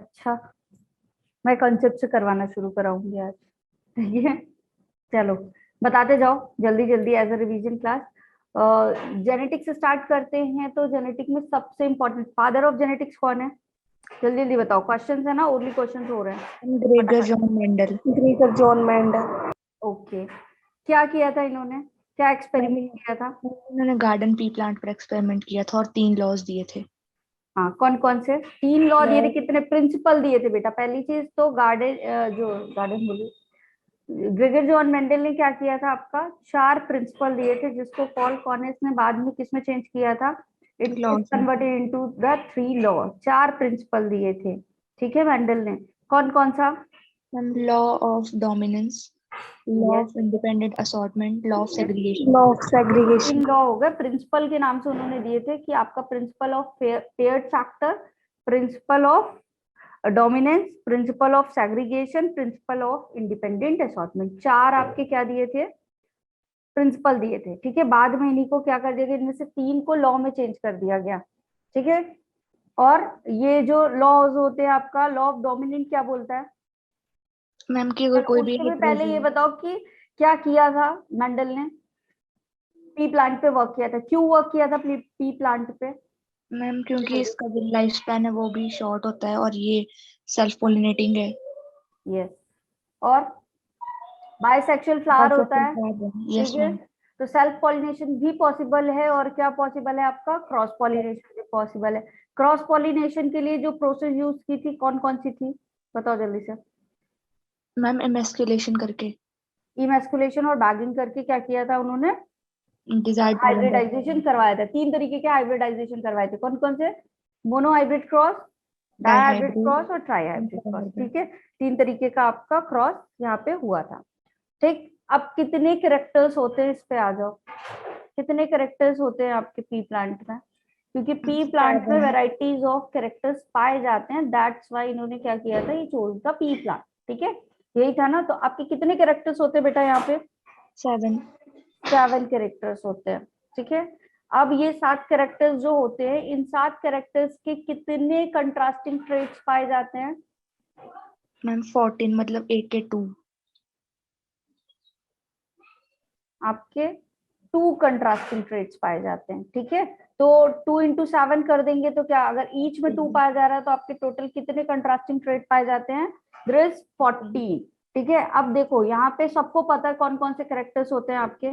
अच्छा, मैं कंसेप्ट से करवाना शुरू कराऊंगी आज। ठीक है, चलो बताते जाओ जल्दी जल्दी as a revision class. Genetics से स्टार्ट करते हैं। तो जेनेटिक में सबसे इंपॉर्टेंट फादर ऑफ जेनेटिक्स कौन है? जल्दी जल्दी बताओ, क्वेश्चन है ना, ओनली क्वेश्चन हो रहे हैं। ग्रेगर फटाफट। John Mendel. Gregor John Mendel. Okay, क्या किया था इन्होंने, क्या मैम एक्सपेरिमेंट किया था? उन्होंने गार्डन पी प्लांट पर एक्सपेरिमेंट किया था और 3 लॉज दिए थे। हाँ, कौन कौन से 3 लॉ दिए थे, लॉ कितने प्रिंसिपल दिए थे बेटा? पहली चीज तो गार्डन, जो गार्डन बोली, ग्रेगर जॉन मेंडल ने क्या किया था आपका, 4 प्रिंसिपल दिए थे, जिसको पॉल कॉनेस ने बाद में किसमें चेंज किया था, it is laws converted into the 3 law. 4 principle दिए थे, ठीक है, मेंडल ने। कौन कौन सा? Ma'am law of dominance, law yes, of independent assortment, law of segregation. Law of segregation. 3 law हो गए, प्रिंसिपल के नाम से उन्होंने दिए थे कि आपका principle of paired factor, principle of dominance, principle of segregation, principle of independent assortment. 4 आपके क्या दिए थे, प्रिंसिपल दिए थे, ठीक है। बाद में इन्हीं को क्या कर दिया गया, इनमें से 3 को लॉ में चेंज कर दिया गया, ठीक है। और ये जो लॉज होते हैं, आपका लॉ ऑफ डोमिनेंट क्या बोलता है? मैम की अगर चलो कोई भी उससे भी पहले ये हाइड्रोजन। बताओ कि क्या किया था मेंडल ने, पी प्लांट पे वर्क किया था, क्यों वर्क किया था पी प्लांट पे? मैम क्योंकि इसका जो लाइफ स्पैन है वो भी शॉर्ट होता है और ये सेल्फ पोलिनेटिंग है। यस, और बाइसेक्सुअल फ्लावर होता है, यस ठीक है। मैम। तो सेल्फ पॉलिनेशन भी पॉसिबल है, और क्या पॉसिबल है आपका, क्रॉस पॉलिनेशन भी पॉसिबल है। क्रॉस पॉलिनेशन के लिए जो प्रोसेस यूज की थी कौन कौन सी थी, बताओ जल्दी से। मैम एमेस्कुलेशन करके इमेस्कुलेशन और बैगिंग करके क्या किया था उन्होंने, डिजायर्ड पैरेंट हाइब्रिडाइजेशन करवाया था। 3 तरीके के हाइब्रिडाइजेशन करवाए थे, कौन कौन से? Mono hybrid cross, dihybrid cross और ट्राई हाइब्रिड क्रॉस, डाइहाइब्रिड। ठीक है। 3 तरीके का आपका क्रॉस यहाँ पे हुआ था, ठीक। अब कितने कैरेक्टर्स होते हैं, इस पे आ जाओ। कितने कैरेक्टर्स होते हैं आपके पी प्लांट में? क्योंकि पी प्लांट में 7। वेराइटीज ऑफ कैरेक्टर्स पाए जाते हैं, दैट्स वाई इन्होंने क्या किया था, ये चोज द पी प्लांट, ठीक है। यही था ना, तो आपके कितने कैरेक्टर्स होते हैं बेटा यहाँ पे? 7। 7 कैरेक्टर्स होते हैं, ठीक है। अब ये 7 कैरेक्टर्स जो होते हैं, इन 7 कैरेक्टर्स के कितने कंट्रास्टिंग ट्रेट्स पाए जाते हैं? मैम 14 मतलब 8 के 2। आपके 2 कंट्रास्टिंग ट्रेट्स पाए जाते हैं, ठीक है। तो 2 into 7 कर देंगे तो क्या, अगर ईच में 2 पाया जा रहा है तो आपके टोटल कितने कंट्रास्टिंग ट्रेट पाए जाते हैं? देयर इज 14, ठीक है। अब देखो यहाँ पे सबको पता है कौन कौन से कैरेक्टर्स होते हैं आपके,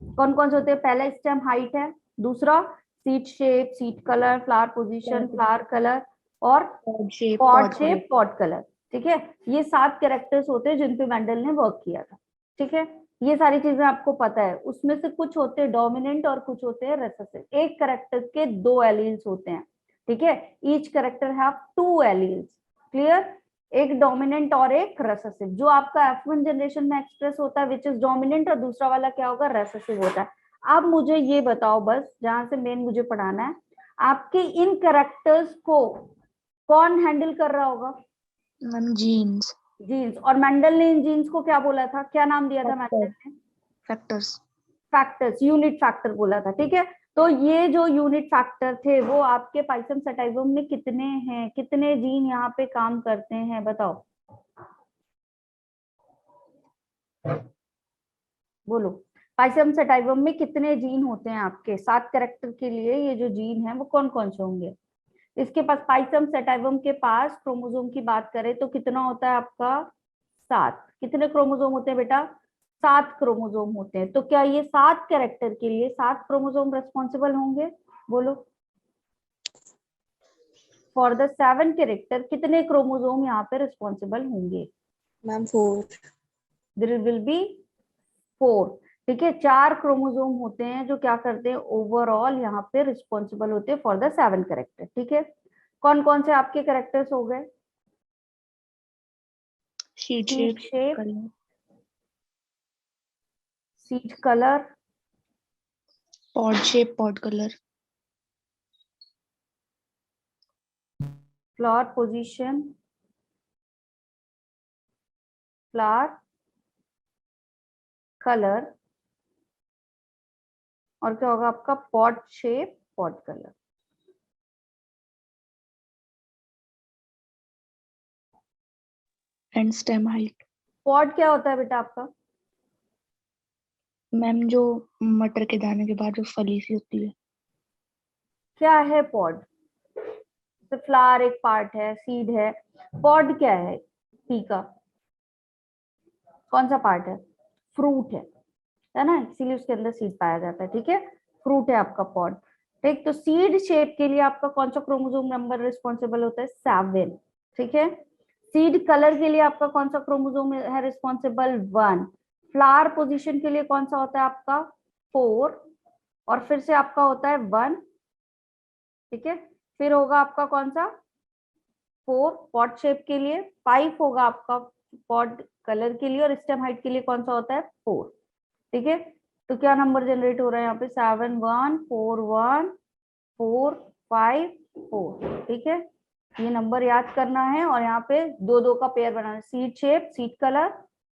कौन कौन से होते हैं? पहला स्टेम हाइट है, दूसरा seed shape, seed colour, flower position, flower colour, और pod shape, pot pod colour. Shape, pot colour, ठीक है। ये 7 कैरेक्टर्स होते हैं जिन पे मेंडल ने वर्क किया था, ठीक है। ये सारी चीजें आपको पता है। उसमें से कुछ होते हैं डोमिनेंट और कुछ होते हैं रिसेसिव। एक कैरेक्टर के 2 एलील्स होते हैं, ठीक है। Each character have 2 alleles, clear. एक डोमिनेंट और एक रेसेसिव। जो आपका F1 जनरेशन में एक्सप्रेस होता है विच इज डोमिनेंट, और दूसरा वाला क्या होगा, रेसेसिव होता है। अब मुझे ये बताओ बस, जहां से मेन मुझे पढ़ाना है, आपके इन कैरेक्टर्स को कौन हैंडल कर रहा होगा? Ma'am genes. जीन्स। और मेंडल ने इन जीन्स को क्या बोला था, क्या नाम दिया था फैक्टर, मेंडल ने? फैक्टर्स। फैक्टर्स, यूनिट फैक्टर बोला था, ठीक है। तो ये जो यूनिट फैक्टर थे वो आपके पाइथम सेटाइवम में कितने हैं, कितने जीन यहाँ पे काम करते हैं, बताओ बोलो। पाइथम सेटाइवम में कितने जीन होते हैं आपके? 7 कैरेक्टर के लिए ये जो जीन है वो कौन कौन से होंगे? इसके पास पाइथम सेटाइवम के पास क्रोमोसोम की बात करें तो कितना होता है आपका? 7। कितने क्रोमोसोम होते हैं बेटा? 7 क्रोमोसोम होते हैं। तो क्या ये 7 कैरेक्टर के लिए 7 क्रोमोसोम रेस्पॉन्सिबल होंगे, बोलो। फॉर द 7 कैरेक्टर कितने क्रोमोसोम यहाँ पे रिस्पॉन्सिबल होंगे? मैम 4। देयर विल बी 4, ठीक है। 4 क्रोमोसोम होते हैं जो क्या करते हैं, ओवरऑल यहाँ पे रिस्पॉन्सिबल होते हैं फॉर द 7 कैरेक्टर, ठीक है। कौन कौन से आपके कैरेक्टर्स हो गए? Sheet seed shape, shape, colour. Seed colour, pod shape, pod colour. Flower position, flower colour, और क्या होगा आपका, pot shape, pot colour. And stem height. Pod क्या होता है बेटा आपका? मैम जो मटर के दाने के बाद जो फली सी होती है। क्या है पॉड? तो फ्लावर एक पार्ट है, सीड है, पॉड क्या है? पी का कौन सा पार्ट है? फ्रूट है ना, इसीलिए उसके अंदर सीड पाया जाता है। ठीक है, फ्रूट है आपका पॉड। ठीक, तो सीड शेप के लिए आपका कौन सा क्रोमोसोम नंबर रिस्पॉन्सिबल होता है? 7। ठीक है, सीड कलर के लिए आपका कौन सा क्रोमोसोम है रिस्पॉन्सिबल? 1। फ्लावर पोजीशन के लिए कौन सा होता है आपका? 4। और फिर से आपका होता है 1। ठीक है, फिर होगा आपका कौन सा? 4 पॉट शेप के लिए, 5 होगा आपका पॉट कलर के लिए, और स्टेम हाइट के लिए कौन सा होता है? 4। ठीक है, तो क्या नंबर जनरेट हो रहा है यहाँ पे? 7 1 4 1 4 5 4। ठीक है, ये नंबर याद करना है, और यहाँ पे 2 का पेयर बनाना है। Seed shape, seed colour,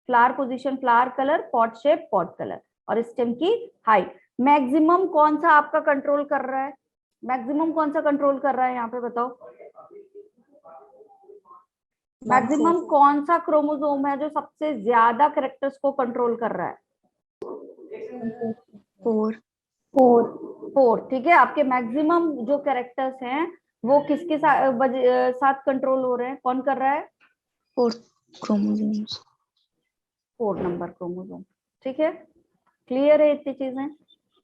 flower position, flower colour, pot shape, pot colour, और स्टेम की हाइट। मैक्सिमम कौन सा आपका कंट्रोल कर रहा है? मैक्सिमम कौन सा कंट्रोल कर रहा है यहाँ पे बताओ? मैक्सिमम कौन सा क्रोमोसोम है जो सबसे ज्यादा कैरेक्टर्स को कंट्रोल कर रहा है? 4। 4। ठीक है, आपके मैक्सिमम जो कैरेक्टर्स हैं वो किसके साथ कंट्रोल हो रहे हैं? कौन कर रहा है? 4 क्रोमोसोम्स। 4 number chromosome. ठीक है, क्लियर है इतनी चीजें?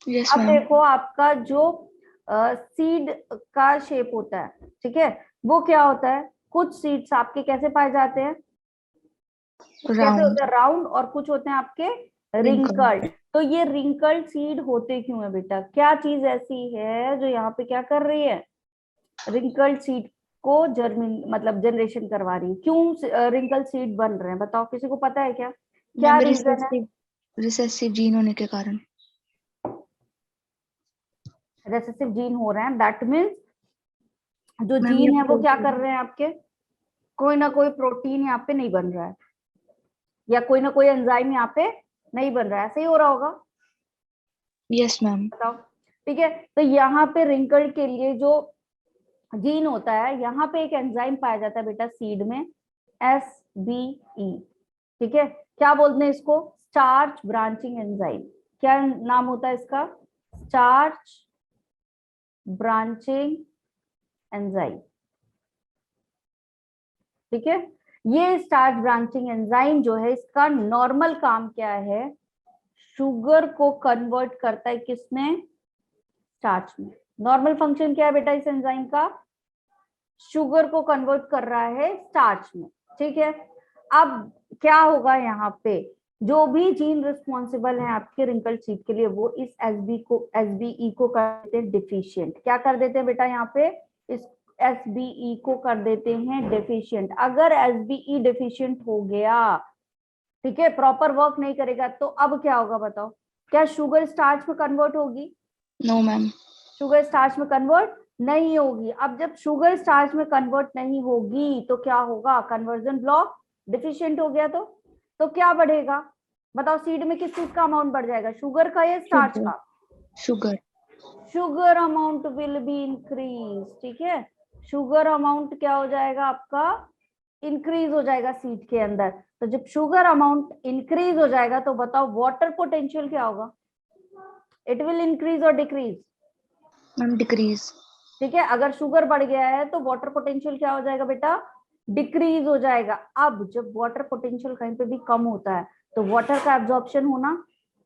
यस अब मैम। देखो आपका जो सीड का शेप होता है, ठीक है, वो क्या होता है? कुछ सीड्स आपके कैसे पाए जाते हैं? कैसे राउंड। होते हैं? राउंड। और कुछ होते हैं आपके रिंकल्ड। तो ये रिंकल्ड सीड होते क्यों है बेटा? क्या चीज ऐसी है जो यहाँ पे क्या कर रही है? रिंकल्ड सीड को मतलब जनरेशन करवा रही है। क्यों रिंकल्ड सीड बन रहे हैं बताओ, किसी को पता है क्या? क्या मैम रीजन है? रिसेसिव जीन होने के कारण। रेसेसिव जीन हो रहे हैं, दैट मीन्स जो मैम ये जीन है वो क्या प्रोटीन। कर रहे हैं आपके? कोई ना कोई प्रोटीन यहाँ पे नहीं बन रहा है, या कोई ना कोई एंजाइम यहाँ पे नहीं बन रहा है, ऐसे ही हो रहा होगा। Yes ma'am. बताओ। ठीक है, तो यहाँ पे रिंकल के लिए जो जीन होता है, यहाँ पे एक एंजाइम पाया जाता है बेटा सीड में, SBE। ठीक है, क्या बोलते हैं इसको? Starch branching enzyme. क्या नाम होता है इसका? Starch branching enzyme. ठीक है, ये स्टार्च ब्रांचिंग एंजाइम जो है, इसका नॉर्मल काम क्या है? शुगर को कन्वर्ट करता है किसमें? स्टार्च में। नॉर्मल फंक्शन क्या है बेटा इस एंजाइम का? शुगर को कन्वर्ट कर रहा है स्टार्च में। ठीक है, अब क्या होगा यहाँ पे? जो भी जीन रिस्पॉन्सिबल है आपके रिंकल सीड के लिए, वो इस SBE को कर देते हैं डिफिशियंट। क्या कर देते हैं बेटा यहाँ पे? इस SBE को कर देते हैं डिफिशियंट। अगर SBE डिफिशियंट हो गया, ठीक है, प्रॉपर वर्क नहीं करेगा, तो अब क्या होगा बताओ? क्या शुगर स्टार्च में कन्वर्ट होगी? No ma'am. शुगर स्टार्च में कन्वर्ट नहीं होगी। अब जब शुगर स्टार्च में कन्वर्ट नहीं होगी तो क्या होगा? कन्वर्जन ब्लॉक डिफिशिएंट हो गया। तो क्या बढ़ेगा बताओ? सीड में किस चीज का अमाउंट बढ़ जाएगा? शुगर का या स्टार्च का? Sugar. Sugar amount will be increase. ठीक है, शुगर अमाउंट क्या हो जाएगा आपका? इंक्रीज हो जाएगा सीड के अंदर। तो जब शुगर अमाउंट इंक्रीज हो जाएगा तो बताओ वाटर पोटेंशियल क्या होगा? इट विल इंक्रीज और डिक्रीज? Ma'am decrease. ठीक है, अगर शुगर बढ़ गया है तो वाटर पोटेंशियल क्या हो जाएगा बेटा? डिक्रीज हो जाएगा। अब जब वाटर पोटेंशियल कहीं पे भी कम होता है तो वाटर का एब्जॉर्प्शन होना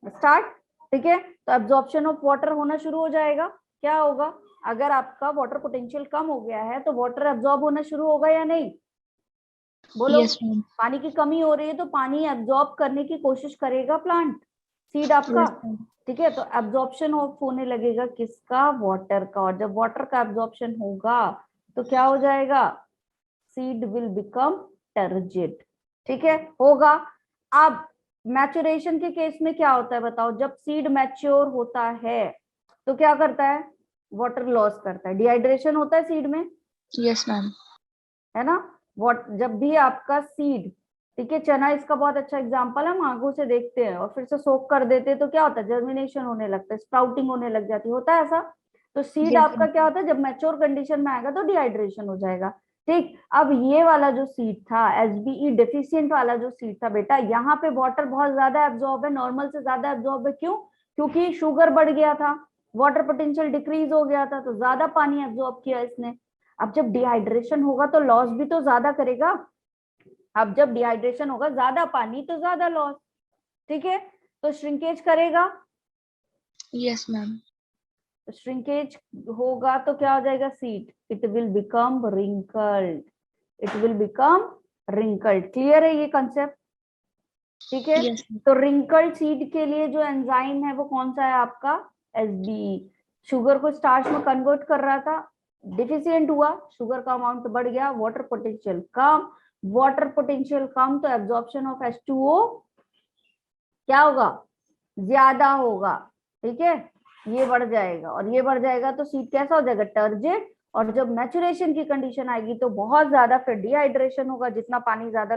स्टार्ट। ठीक है, तो एब्जॉर्प्शन ऑफ वाटर होना शुरू हो जाएगा। क्या होगा? अगर आपका वाटर पोटेंशियल कम हो गया है तो वाटर एब्जॉर्ब होना शुरू होगा या नहीं? बोलो। Yes ma'am. पानी की कमी हो रही है तो पानी एब्जॉर्ब करने की कोशिश करेगा प्लांट, सीड आपका। ठीक है, तो एब्जॉर्प्शन होने लगेगा किसका? वाटर का। और जब वाटर का एब्जॉर्प्शन होगा तो क्या हो जाएगा? Seed will become turgid. ठीक है, होगा। अब मैच्योरेशन के केस में क्या होता है बताओ? जब सीड मैच्योर होता है तो क्या करता है? वाटर लॉस करता है, डिहाइड्रेशन होता है सीड में, यस मैम। है ना? जब भी आपका सीड, ठीक है, चना इसका बहुत अच्छा एग्जांपल है, हम आंखों से देखते हैं और फिर से सोक कर देते हैं तो क्या होता है? जर्मिनेशन होने लगता है, स्प्राउटिंग होने लग जाती है, होता है ऐसा? तो सीड यस आपका क्या होता है? जब मैच्योर कंडीशन में आएगा तो डिहाइड्रेशन हो जाएगा। ठीक, अब ये वाला जो सीट था SBE डेफिशिएंट वाला जो सीट था बेटा, यहाँ पे वाटर बहुत ज्यादा एब्जॉर्ब है, नॉर्मल से ज्यादा एब्जॉर्ब है। क्यों? क्योंकि शुगर बढ़ गया था, वाटर पोटेंशियल डिक्रीज हो गया था, तो ज्यादा पानी एब्जॉर्ब किया इसने। अब जब डिहाइड्रेशन होगा तो लॉस भी तो ज्यादा करेगा। अब जब डिहाइड्रेशन होगा, ज्यादा पानी तो ज्यादा लॉस, ठीक है, तो श्रिंकेज करेगा। Yes ma'am. श्रिंकेज होगा तो क्या हो जाएगा? Seat, it will become wrinkled, it will become wrinkled. Clear है ये कंसेप्ट? ठीक है, यस तो रिंकल्ड सीड के लिए जो एंजाइम है वो कौन सा है आपका? SBE। शुगर को स्टार्च में कन्वर्ट कर रहा था, डिफिशियंट हुआ, शुगर का अमाउंट बढ़ गया, वाटर पोटेंशियल कम, वाटर पोटेंशियल कम तो एब्जॉर्प्शन ऑफ H2O क्या होगा? ज्यादा होगा। ठीक है, ये बढ़ जाएगा और ये बढ़ जाएगा तो सीड कैसा हो जाएगा? टर्जिड। और जब मैचुरेशन की कंडीशन आएगी तो बहुत ज्यादा फिर डिहाइड्रेशन होगा, जितना पानी ज्यादा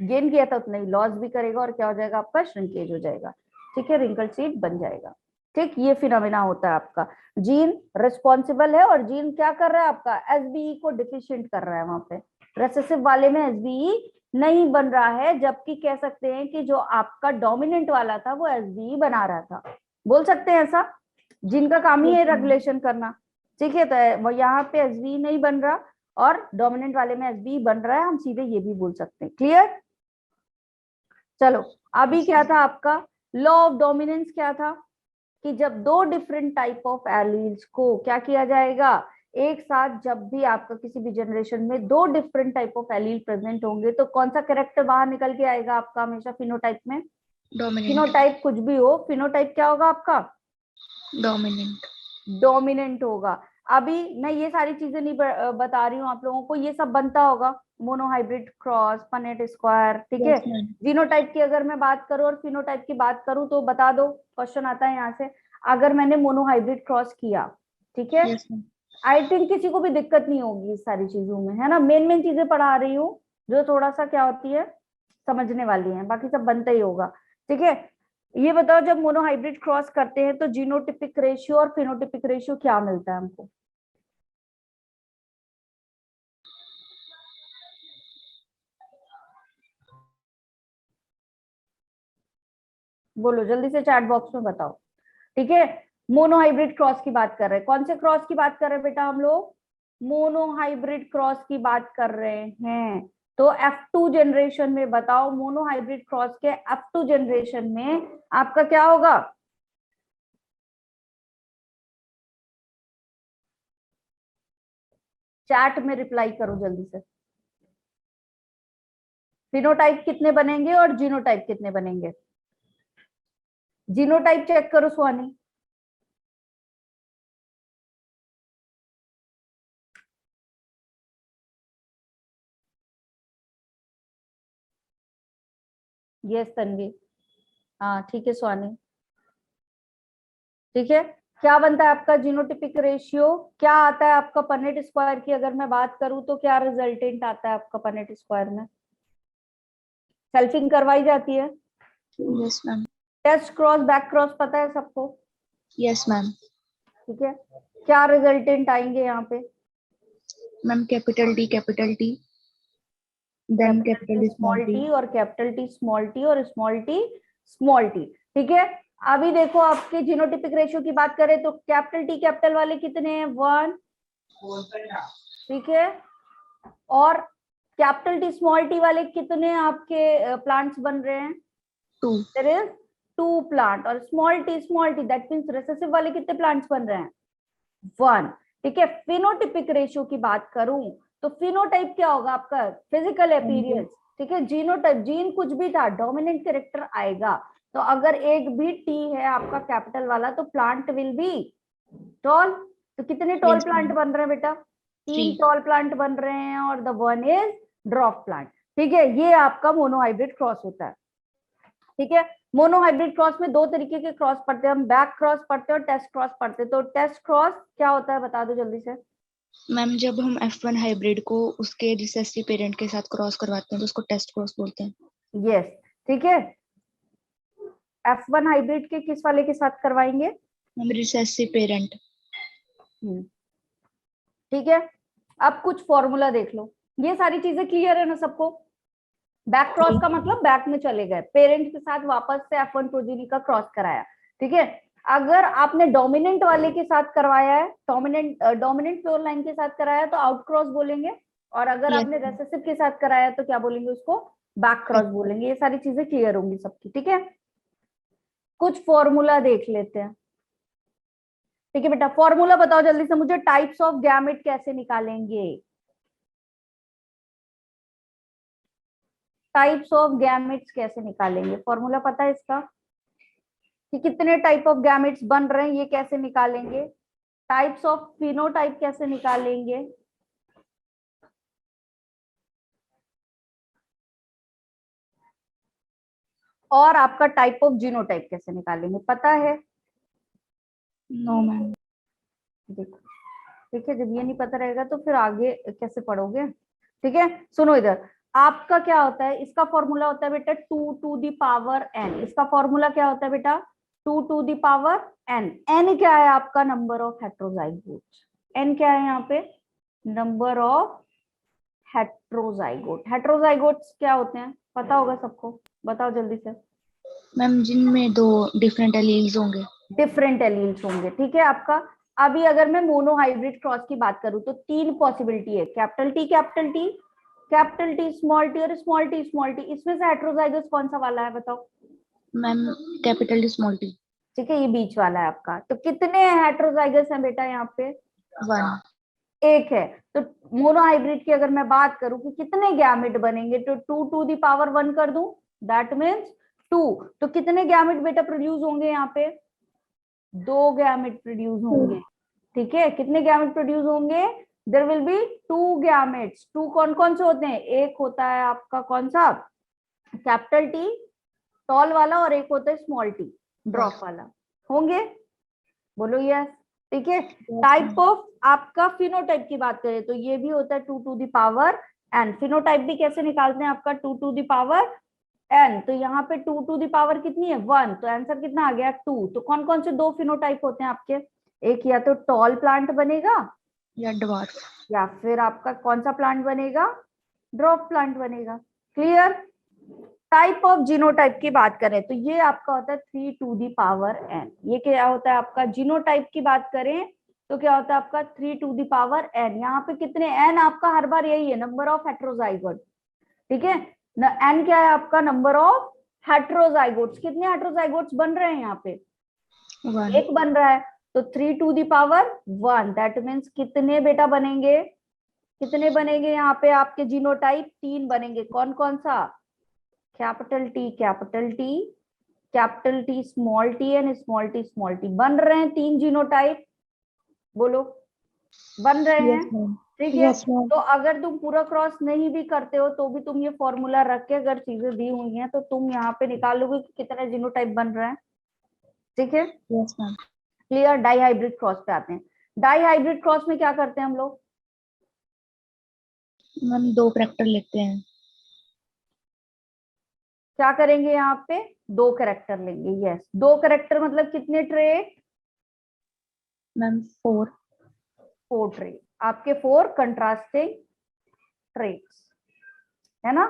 गेन किया था उतना ही लॉस भी करेगा और क्या हो जाएगा आपका? श्रिंकेज हो जाएगा। ठीक है, रिंकल सीड बन जाएगा। ठीक, ये फिनोमेना होता है आपका। जीन रिस्पॉन्सिबल है और जीन क्या कर रहा है आपका? SBE को डिफिशिएंट कर रहा है वहां पे। रेसेसिव वाले में SBE नहीं बन रहा है, जबकि कह सकते हैं कि जो आपका डोमिनेंट वाला था वो SBE बना रहा था। बोल सकते हैं ऐसा, जिनका काम ही है रेगुलेशन करना। ठीक है, तो वो यहाँ पे SBE नहीं बन रहा और डोमिनेंट वाले में SBE बन रहा है, हम सीधे ये भी बोल सकते हैं। क्लियर? चलो, अभी क्या था आपका लॉ ऑफ डोमिनेंस? क्या था कि जब दो डिफरेंट टाइप ऑफ एलील्स को क्या किया जाएगा एक साथ, जब भी आपका किसी भी जनरेशन में दो different type of allele present होंगे तो कौन सा कैरेक्टर बाहर निकल के आएगा आपका हमेशा फिनोटाइप में? डोमिनेंट। फिनोटाइप कुछ भी हो, फिनोटाइप क्या होगा आपका? डोमिनेंट। डोमिनेंट होगा। अभी मैं ये सारी चीजें नहीं बता रही हूँ आप लोगों को, ये सब बनता होगा, मोनोहाइब्रिड क्रॉस, पनेट स्क्वायर। ठीक है, जीनोटाइप की अगर मैं बात करूं और फिनोटाइप की बात करूं तो बता दो, क्वेश्चन आता है यहाँ से। अगर मैंने मोनोहाइब्रिड क्रॉस किया, ठीक है, आई थिंक किसी को भी दिक्कत नहीं होगी इस सारी चीजों में, है ना। मेन मेन चीजें पढ़ा रही हूँ जो थोड़ा सा क्या होती है समझने वाली है, बाकी सब बनता ही होगा। ठीक है, ये बताओ जब मोनोहाइब्रिड क्रॉस करते हैं तो जीनोटिपिक रेशियो और फिनोटिपिक रेशियो क्या मिलता है हमको? बोलो जल्दी से, चैट बॉक्स में बताओ। ठीक है, मोनोहाइब्रिड क्रॉस की बात कर रहे हैं। कौन से क्रॉस की बात कर रहे हैं बेटा हम लोग? मोनोहाइब्रिड क्रॉस की बात कर रहे हैं। तो F2 जनरेशन में बताओ, मोनोहाइब्रिड क्रॉस के F2 जनरेशन में आपका क्या होगा? चैट में रिप्लाई करो जल्दी से। फिनोटाइप कितने बनेंगे और जीनोटाइप कितने बनेंगे? जीनोटाइप चेक करो स्वानी। यस तन्वी, हाँ ठीक है स्वानी। ठीक है, क्या बनता है आपका जीनोटिपिक रेशियो? क्या आता है आपका पनेट स्क्वायर की अगर मैं बात करूं तो क्या रिजल्टेंट आता है आपका पनेट स्क्वायर में? सेल्फिंग करवाई जाती है? Yes ma'am. Test cross back cross पता है सबको? Yes ma'am. ठीक है, क्या रिजल्टेंट आएंगे यहाँ पे? Ma'am capital T then capital small T और कैपिटल टी स्मॉल टी और स्मॉल टी स्मॉल टी। ठीक है, अभी देखो आपके जीनोटिपिक रेशियो की बात करें तो कैपिटल टी कैपिटल वाले कितने हैं? 1। ठीक है, और कैपिटल टी स्मॉल टी वाले कितने आपके प्लांट्स बन रहे हैं? 2। There is 2 plant. और small T that means recessive वाले कितने प्लांट्स बन रहे हैं? 1। ठीक है, फिनोटिपिक रेशियो की बात करूं तो फिनोटाइप क्या होगा आपका? Physical appearance. ठीक है, जीनोटाइप जीन कुछ भी था, डोमिनेंट कैरेक्टर आएगा। तो अगर एक भी टी है आपका कैपिटल वाला तो प्लांट विल बी टॉल। तो कितने टॉल प्लांट बन रहे हैं बेटा? 3 टॉल प्लांट बन रहे हैं और the one is drop plant. ठीक है, ये आपका मोनोहाइब्रिड क्रॉस होता है। ठीक है, मोनोहाइब्रिड क्रॉस में दो तरीके के क्रॉस पढ़ते हैं हम, बैक क्रॉस पढ़ते हैं और टेस्ट क्रॉस पढ़ते हैं। तो टेस्ट क्रॉस क्या होता है बता दो जल्दी से। मैम जब हम F1 हाइब्रिड को उसके रिसेसिव पेरेंट के साथ क्रॉस करवाते हैं तो उसको टेस्ट क्रॉस बोलते हैं। यस, ठीक है, F1 हाइब्रिड के किस वाले के साथ करवाएंगे? Ma'am recessive parent. ठीक है, अब कुछ फॉर्मूला देख लो, ये सारी चीजें क्लियर है ना सबको? बैक क्रॉस का मतलब बैक में चले गए, पेरेंट के साथ वापस से F1 प्रोजेनी का क्रॉस कराया, ठीक है। अगर आपने डोमिनेंट वाले के साथ करवाया है, डोमिनेंट प्योर लाइन के साथ कराया तो आउट क्रॉस बोलेंगे, और अगर Yes. आपने रेसेसिव के साथ कराया तो क्या बोलेंगे उसको? बैक क्रॉस बोलेंगे। ये सारी चीजें क्लियर होंगी सबकी, ठीक है। कुछ फॉर्मूला देख लेते हैं, ठीक है बेटा। फॉर्मूला बताओ जल्दी से मुझे, टाइप्स ऑफ गैमेट कैसे निकालेंगे? टाइप्स ऑफ गैमेट्स कैसे निकालेंगे? फॉर्मूला पता है इसका कि कितने टाइप ऑफ गैमेट्स बन रहे हैं, ये कैसे निकालेंगे? टाइप्स ऑफ फिनोटाइप कैसे निकालेंगे? और आपका टाइप ऑफ जीनोटाइप कैसे निकालेंगे, पता है? No ma'am. देखो, ठीक है, जब ये नहीं पता रहेगा तो फिर आगे कैसे पढ़ोगे, ठीक है। सुनो इधर, आपका क्या होता है, इसका फॉर्मूला होता है बेटा 2 टू द पावर n। इसका फॉर्मूला क्या होता है बेटा? 2 to the power n। n क्या है आपका? Number of heterozygotes. n क्या है यहाँ पे? Number of heterozygote. हेट्रोजाइगोट्स क्या होते हैं पता होगा सबको, बताओ जल्दी से। मैम जिनमें दो डिफरेंट एलील्स होंगे। डिफरेंट एलील्स होंगे, ठीक है आपका। अभी अगर मैं मोनोहाइब्रिड क्रॉस की बात करूं तो 3 पॉसिबिलिटी है, capital T capital T, capital T small T और स्मॉल टी स्मॉल टी। इसमें से हेट्रोजाइगस कौन सा वाला है बताओ? Ma'am capital small T. ठीक है, ये बीच वाला है आपका। तो कितने हेट्रोजाइगस हैं बेटा यहाँ पे? 1। एक है। तो मोनोहाइब्रिड की अगर मैं बात करूं कि कितने गैमेट बनेंगे, तो 2 टू दी पावर 1 कर दूं, दैट मीन्स 2। तो कितने गैमेट बेटा प्रोड्यूस होंगे यहाँ पे? 2 गैमेट प्रोड्यूस होंगे, ठीक है। कितने गैमेट प्रोड्यूस होंगे? There will be 2 gametes. 2 कौन कौन से होते हैं? एक होता है आपका कौन सा? कैपिटल टी टॉल वाला, और एक होता है स्मॉल टी ड्रॉप वाला। होंगे? बोलो यस, ठीक है। टाइप ऑफ आपका फिनोटाइप की बात करें तो ये भी होता है 2 to the power n। Phenotype भी कैसे निकालते हैं आपका? 2 टू द पावर n। तो यहाँ पे 2 टू द पावर कितनी है? 1। तो आंसर कितना आ गया? 2। तो कौन कौन से 2 फिनोटाइप होते हैं आपके? एक या तो टॉल प्लांट बनेगा, या ड्वार्फ। या फिर आपका कौन सा प्लांट बनेगा? ड्रॉप प्लांट बनेगा। क्लियर? टाइप ऑफ जीनोटाइप की बात करें तो ये आपका होता है 3 टू दी पावर n। ये क्या होता है आपका? जीनोटाइप की बात करें तो क्या होता है आपका? 3 टू दी पावर n। यहाँ पे कितने n? आपका हर बार यही है, नंबर ऑफ हेट्रोजाइगोट, ठीक है न। n क्या है आपका? Number of heterozygotes. कितने हेट्रोजाइगोट्स बन रहे हैं यहाँ पे? 1। एक बन रहा है। तो 3 to the power 1, that means कितने बेटा बनेंगे? कितने बनेंगे यहाँ पे आपके जीनोटाइप? 3 बनेंगे। कौन कौन सा? Capital T capital T, capital T small T and small T small T. बन रहे हैं 3 जीनोटाइप, बोलो बन रहे हैं, यस मैम। ठीक है। Yes ma'am. तो अगर तुम पूरा क्रॉस नहीं भी करते हो तो भी तुम ये फॉर्मूला रख के, अगर चीजें दी हुई हैं तो तुम यहाँ पे निकालोगे कि कितने जीनोटाइप बन रहे हैं, ठीक है। Yes ma'am. Clear? Dihybrid cross पे आते हैं। डाई हाइब्रिड क्रॉस में क्या करते हैं हम लोग? मैम 2 कैरेक्टर लेते हैं। क्या करेंगे यहाँ पे? 2 कैरेक्टर लेंगे, यस। 2 कैरेक्टर मतलब कितने ट्रेट? मैम 4। 4 ट्रेट। आपके 4 कंट्रास्टिंग ट्रेट्स है ना,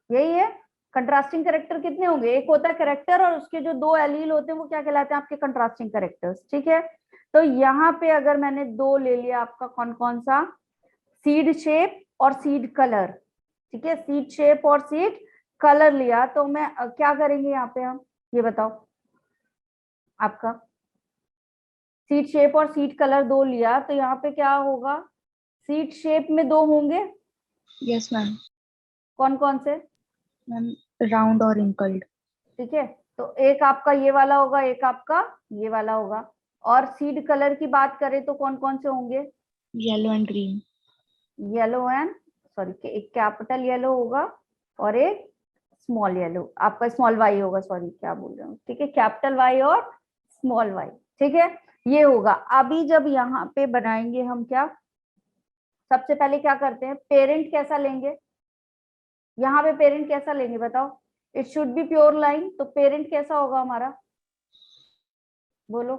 यही है। कंट्रास्टिंग कैरेक्टर कितने होंगे? एक होता है कैरेक्टर, और उसके जो 2 एलील होते हैं वो क्या कहलाते हैं? आपके कंट्रास्टिंग कैरेक्टर्स, ठीक है। तो यहाँ पे अगर मैंने 2 ले लिया आपका, कौन कौन सा? सीड शेप और सीड कलर, ठीक है। सीड शेप और सीड कलर लिया तो मैं क्या करेंगे यहाँ पे हम, ये बताओ। आपका सीड शेप और सीड कलर 2 लिया तो यहाँ पे क्या होगा? सीड शेप में 2 होंगे, यस मैम। कौन कौन से? मैम राउंड और रिंकल्ड। ठीक है, तो एक आपका ये वाला होगा, एक आपका ये वाला होगा। और सीड कलर की बात करें तो कौन कौन से होंगे? Yellow and green. Yellow and sorry, एक कैपिटल येलो होगा और एक स्मॉल येलो, आपका स्मॉल वाई होगा, सॉरी क्या बोल रहा हूँ, ठीक है। कैपिटल वाई और स्मॉल वाई, ठीक है, ये होगा। अभी जब यहाँ पे बनाएंगे हम, क्या सबसे पहले क्या करते हैं? पेरेंट कैसा लेंगे? यहाँ पे पेरेंट कैसा लेंगे बताओ? It should be pure line, तो पेरेंट कैसा होगा हमारा? बोलो।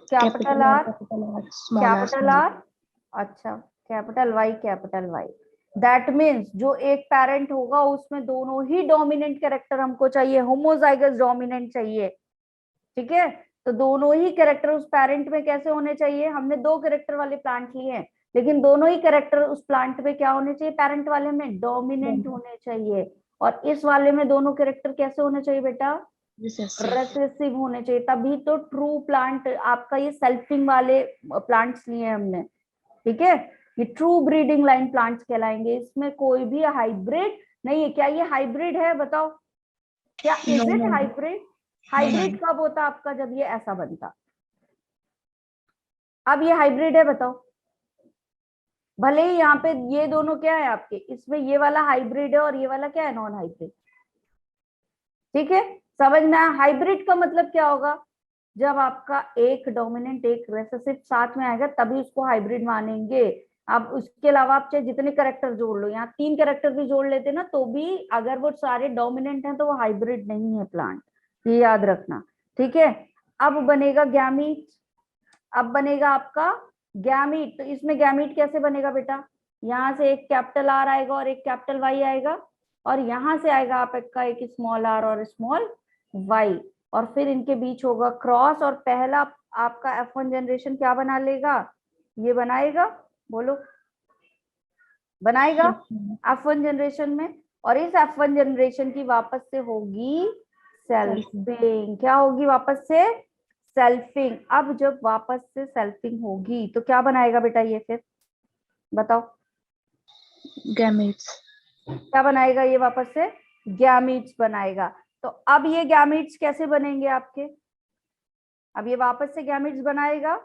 Capital R, capital are small R capital small. R, अच्छा कैपिटल वाई। दैट मीन्स जो एक पेरेंट होगा उसमें दोनों ही डोमिनेंट कैरेक्टर हमको चाहिए, होमोजाइगस डोमिनेंट चाहिए, ठीक है। तो दोनों ही कैरेक्टर उस पेरेंट में कैसे होने चाहिए, हमने 2 कैरेक्टर वाले प्लांट लिए हैं, लेकिन दोनों ही कैरेक्टर उस प्लांट में क्या होने चाहिए, पेरेंट वाले में डोमिनेंट होने चाहिए, और इस वाले में दोनों कैरेक्टर कैसे होने चाहिए बेटा, रिसेसिव होने चाहिए, तभी तो ट्रू प्लांट आपका ये सेल्फिंग वाले प्लांट्स लिए हमने, ठीक है। ये ट्रू ब्रीडिंग लाइन प्लांट्स कहलाएंगे, इसमें कोई भी हाइब्रिड नहीं है। क्या ये हाइब्रिड है बताओ, क्या इज इट हाइब्रिड? हाइब्रिड कब होता आपका, जब ये ऐसा बनता। अब ये हाइब्रिड है बताओ, भले ही यहाँ पे ये दोनों क्या है आपके, इसमें ये वाला हाइब्रिड है और ये वाला क्या है, नॉन हाइब्रिड, ठीक है। समझ में आया? हाइब्रिड का मतलब क्या होगा, जब आपका एक डोमिनेंट एक रेसेसिव साथ में आएगा तभी उसको हाइब्रिड मानेंगे। अब उसके अलावा आप चाहे जितने कैरेक्टर जोड़ लो, यहाँ 3 कैरेक्टर भी जोड़ लेते ना तो भी अगर वो सारे डोमिनेंट हैं तो वो हाइब्रिड नहीं है प्लांट, ये याद रखना, ठीक है। अब बनेगा गैमीट, अब बनेगा आपका गैमीट। तो इसमें गैमीट कैसे बनेगा बेटा, यहाँ से एक कैपिटल आर आएगा और एक कैपिटल वाई आएगा, और यहाँ से आएगा आपका एक स्मॉल आर और स्मॉल वाई, और फिर इनके बीच होगा क्रॉस, और पहला आपका F1 जनरेशन क्या बना लेगा, ये बनाएगा, बोलो बनाएगा F1 जनरेशन में, और इस F1 जनरेशन की वापस से होगी सेल्फिंग। क्या होगी वापस से, सेल्फिंग। अब जब वापस से सेल्फिंग होगी तो क्या बनाएगा बेटा ये, फिर बताओ गैमेट्स। क्या बनाएगा ये, वापस से गैमीट्स बनाएगा। तो अब ये गैमीट्स कैसे बनेंगे आपके, अब ये वापस से गैमीट्स बनाएगा,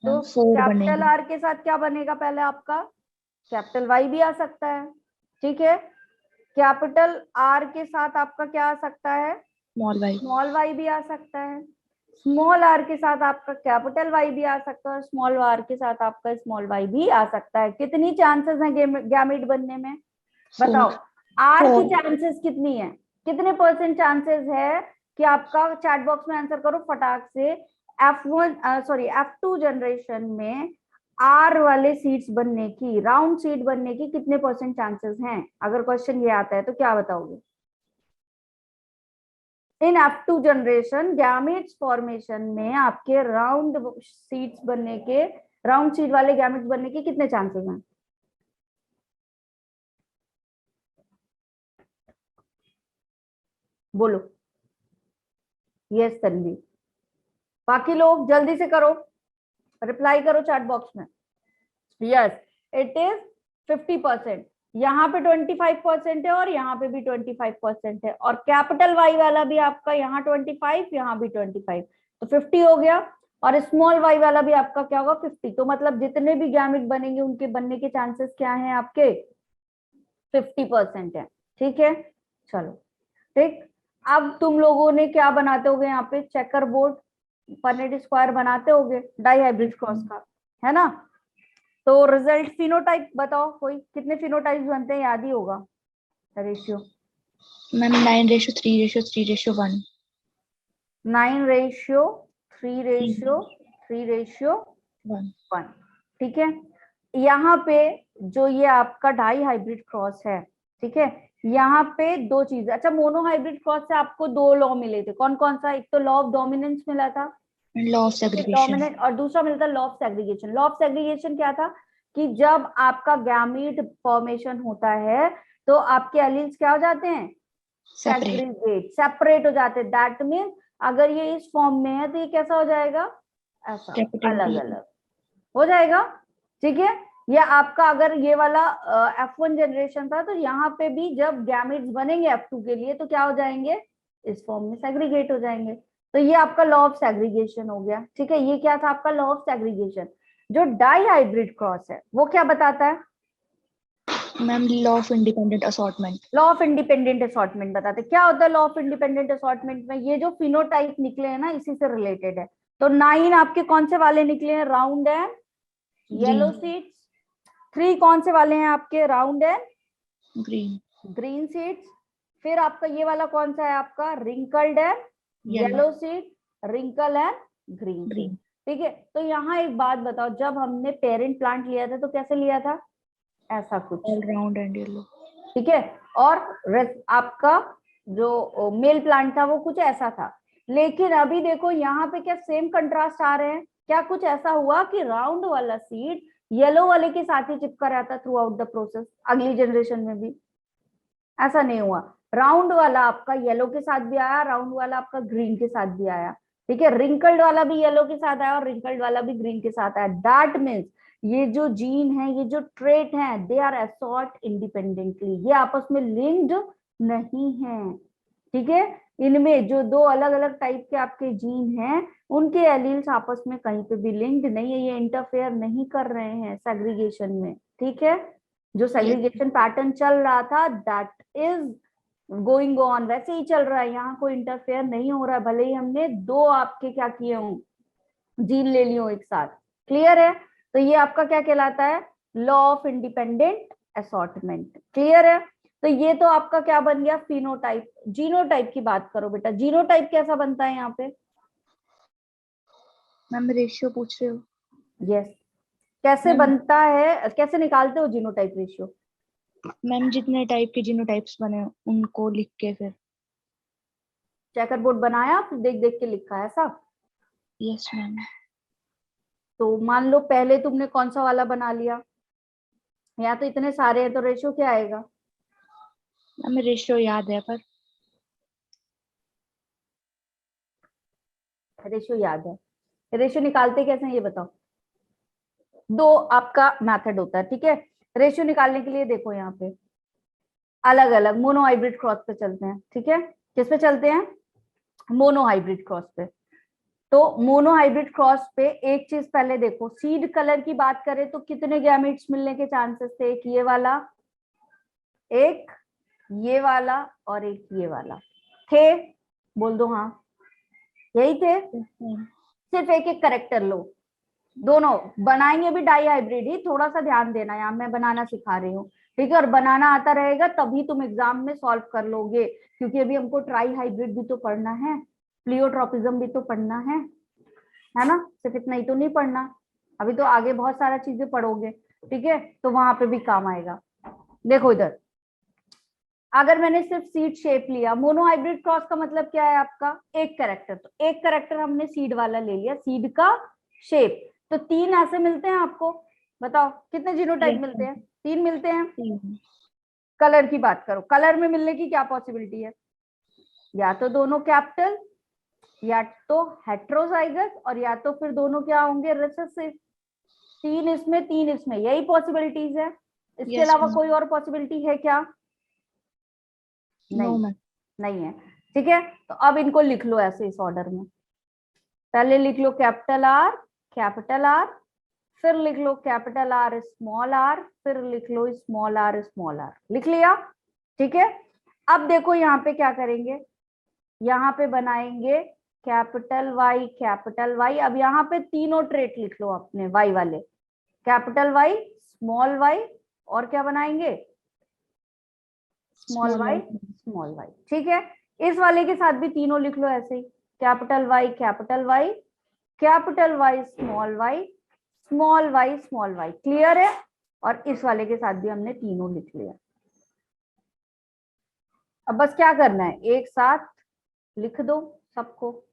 तो कैपिटल आर के साथ क्या बनेगा, पहले आपका कैपिटल वाई भी आ सकता है, ठीक है। कैपिटल आर के साथ आपका क्या आ सकता है, स्मॉल वाई भी आ सकता है, स्मॉल आर के साथ आपका कैपिटल वाई भी आ सकता है, और स्मॉल आर के साथ आपका स्मॉल वाई भी आ सकता है। कितनी चांसेस हैं गैमेट बनने में बताओ, आर की चांसेस कितनी है, कितने % चांसेस है कि आपका, चैट बॉक्स में आंसर करो फटाक से, F2 जनरेशन में आर वाले सीड्स बनने की, राउंड सीड बनने की कितने % चांसेस हैं, अगर क्वेश्चन ये आता है तो क्या बताओगे। इन F2 जनरेशन गैमेट्स फॉर्मेशन में आपके राउंड सीड्स बनने के, राउंड सीड वाले गैमेट्स बनने के कितने चांसेस हैं, बोलो। यस तन्वी, बाकी लोग जल्दी से करो, रिप्लाई करो चैट बॉक्स में। यस इट इज 50%, यहाँ पे 25% है और यहाँ पे भी 25% है, और कैपिटल वाई वाला भी आपका यहाँ 25, यहाँ भी 25, तो 50 हो गया, और स्मॉल वाई वाला भी आपका क्या होगा 50। तो मतलब जितने भी गैमेट बनेंगे उनके बनने के चांसेस क्या हैं आपके, 50% है, ठीक है। चलो ठीक, अब तुम लोगों ने क्या बनाते होगे यहाँ पे, चेकर बोर्ड पनेट स्क्वायर बनाते होगे डाई हाइब्रिड क्रॉस का, है ना। तो रिजल्ट फिनोटाइप बताओ, कोई कितने फिनोटाइप्स बनते हैं, याद ही होगा रेशियो। मैम 9:3:3:1। 9:3:3:1, ठीक है। यहाँ पे जो ये आपका डाई हाइब्रिड क्रॉस है, ठीक है, यहाँ पे 2 चीजें, अच्छा मोनो हाइब्रिड क्रॉस से आपको 2 लॉ मिले थे, कौन कौन सा, एक तो लॉ ऑफ डोमिनेंस मिला था, लॉ ऑफ सेग्रीगेशन, डोमिनेंट, और दूसरा मिलता law of segregation. Law of segregation क्या था कि जब आपका गैमीट फॉर्मेशन होता है तो आपके एलील्स क्या हो जाते हैं, सेग्रीगेट, सेपरेट हो जाते हैं। दैट मीन अगर ये इस फॉर्म में है तो ये कैसा हो जाएगा, ऐसा अलग अलग हो जाएगा, ठीक है। या आपका अगर ये वाला F1 जनरेशन था तो यहाँ पे भी जब गैमेट्स बनेंगे F2 के लिए तो क्या हो जाएंगे, इस फॉर्म में सेग्रीगेट हो जाएंगे। तो ये आपका लॉ ऑफ सेग्रीगेशन हो गया, ठीक है। ये क्या था आपका लॉ ऑफ सेग्रीगेशन। जो डाई हाइब्रिड क्रॉस है वो क्या बताता है ma'am, law of independent assortment. Law of independent assortment बताते हैं। क्या होता है लॉ ऑफ इंडिपेंडेंट असॉर्टमेंट में, ये जो फिनोटाइप निकले हैं ना इसी से रिलेटेड है। तो 9 आपके कौन से वाले निकले हैं, राउंड एंड येलो सीड्स। 3 कौन से वाले हैं आपके, राउंड एंड ग्रीन सीड्स। फिर आपका ये वाला कौन सा है आपका, wrinkled and yellow seed, wrinkle and green seed. ठीक है। तो यहाँ एक बात बताओ, जब हमने पेरेंट प्लांट लिया था तो कैसे लिया था, ऐसा कुछ, ऑल राउंड एंड येलो। ठीक है। और आपका जो मेल प्लांट था वो कुछ ऐसा था। लेकिन अभी देखो यहाँ पे क्या सेम कंट्रास्ट आ रहे हैं, क्या कुछ ऐसा हुआ कि राउंड वाला सीड येलो वाले के साथ ही चिपका रहता थ्रू आउट द प्रोसेस, अगली जनरेशन में भी? ऐसा नहीं हुआ। राउंड वाला आपका येलो के साथ भी आया, राउंड वाला आपका ग्रीन के साथ भी आया, ठीक है। रिंकल्ड वाला भी येलो के साथ आया और रिंकल्ड वाला भी ग्रीन के साथ आया। दैट मीन्स ये जो जीन है, ये जो ट्रेट है, दे आर असॉर्ट इंडिपेंडेंटली, ये आपस में लिंक्ड नहीं है, ठीक है। इनमें जो दो अलग अलग टाइप के आपके जीन हैं, उनके एलील्स आपस में कहीं पे भी लिंक्ड नहीं है, ये इंटरफेयर नहीं कर रहे हैं सेग्रीगेशन में, ठीक है। जो सेग्रीगेशन पैटर्न चल रहा था दैट इज गोइंग ऑन, वैसे ही चल रहा है, यहाँ कोई इंटरफेयर नहीं हो रहा है, भले ही हमने दो आपके क्या किए हों, जीन ले लियो एक साथ। क्लियर है? तो ये आपका क्या कहलाता है, law of independent assortment. Clear है? तो ये तो आपका क्या बन गया, फिनोटाइप। जीनोटाइप की बात करो बेटा, जीनोटाइप कैसा बनता है यहाँ पे? मैम रेशियो पूछ रहे हो? यस। कैसे मैम बनता है, कैसे निकालते हो जीनोटाइप रेशियो? मैम जितने टाइप के जीनोटाइप्स बने उनको लिख के फिर। चेकर बोर्ड बनाया, फिर देख देख के लिखा है ऐसा? Yes ma'am. तो मान लो पहले तुमने कौन सा वाला बना लिया, या तो इतने सारे हैं तो रेशियो क्या आएगा? हमें रेशियो याद है पर रेशियो याद है, रेशियो निकालते कैसे हैं ये बताओ। दो आपका मेथड होता है, ठीक है। रेशियो निकालने के लिए देखो यहाँ पे अलग अलग मोनो हाइब्रिड क्रॉस पे चलते हैं, ठीक है। किस पे चलते हैं? मोनो हाइब्रिड क्रॉस पे। तो मोनो हाइब्रिड क्रॉस पे एक चीज पहले देखो, सीड कलर की बात करें तो कितने गैमेट्स मिलने के चांसेस थे? एक ये वाला, एक ये वाला और एक ये वाला, थे? बोल दो हाँ, यही थे। सिर्फ एक एक करेक्टर लो, दोनों बनाएंगे भी डाई हाइब्रिड ही, थोड़ा सा ध्यान देना, यहाँ मैं बनाना सिखा रही हूँ, ठीक है। और बनाना आता रहेगा तभी तुम एग्जाम में सॉल्व कर लोगे, क्योंकि अभी हमको ट्राई हाइब्रिड भी तो पढ़ना है, प्लियोट्रोपिज्म भी तो पढ़ना है ना, सिर्फ इतना ही तो नहीं पढ़ना, अभी तो आगे बहुत सारा चीजें पढ़ोगे, ठीक है। तो वहां पे भी काम आएगा। देखो इधर, अगर मैंने सिर्फ सीड शेप लिया, मोनो हाइब्रिड क्रॉस का मतलब क्या है आपका, एक कैरेक्टर, तो एक कैरेक्टर हमने सीड वाला ले लिया, सीड का शेप, तो तीन ऐसे मिलते हैं आपको। बताओ कितने जीनोटाइप मिलते हैं? तीन मिलते हैं। कलर की बात करो, कलर में मिलने की क्या पॉसिबिलिटी है? या तो दोनों कैपिटल, या तो हेट्रोजाइगस, और या तो फिर दोनों क्या होंगे, रिसेसिव। तीन इसमें तीन इसमें, यही पॉसिबिलिटीज है। इसके अलावा कोई और पॉसिबिलिटी है क्या? नहीं, नहीं है, ठीक है। तो अब इनको लिख लो ऐसे इस ऑर्डर में, पहले लिख लो कैपिटल आर, फिर लिख लो कैपिटल आर स्मॉल आर, फिर लिख लो स्मॉल आर, लिख लिया, ठीक है। अब देखो यहाँ पे क्या करेंगे, यहाँ पे बनाएंगे कैपिटल वाई। अब यहाँ पे तीनों ट्रेट लिख लो अपने वाई वाले, कैपिटल वाई, स्मॉल वाई, और क्या बनाएंगे, स्मॉल वाई, ठीक है। इस वाले के साथ भी तीनों लिख लो ऐसे ही, capital Y, small Y, clear है। और इस वाले के साथ भी हमने तीनों लिख लिया। अब बस क्या करना है, एक साथ लिख दो सबको,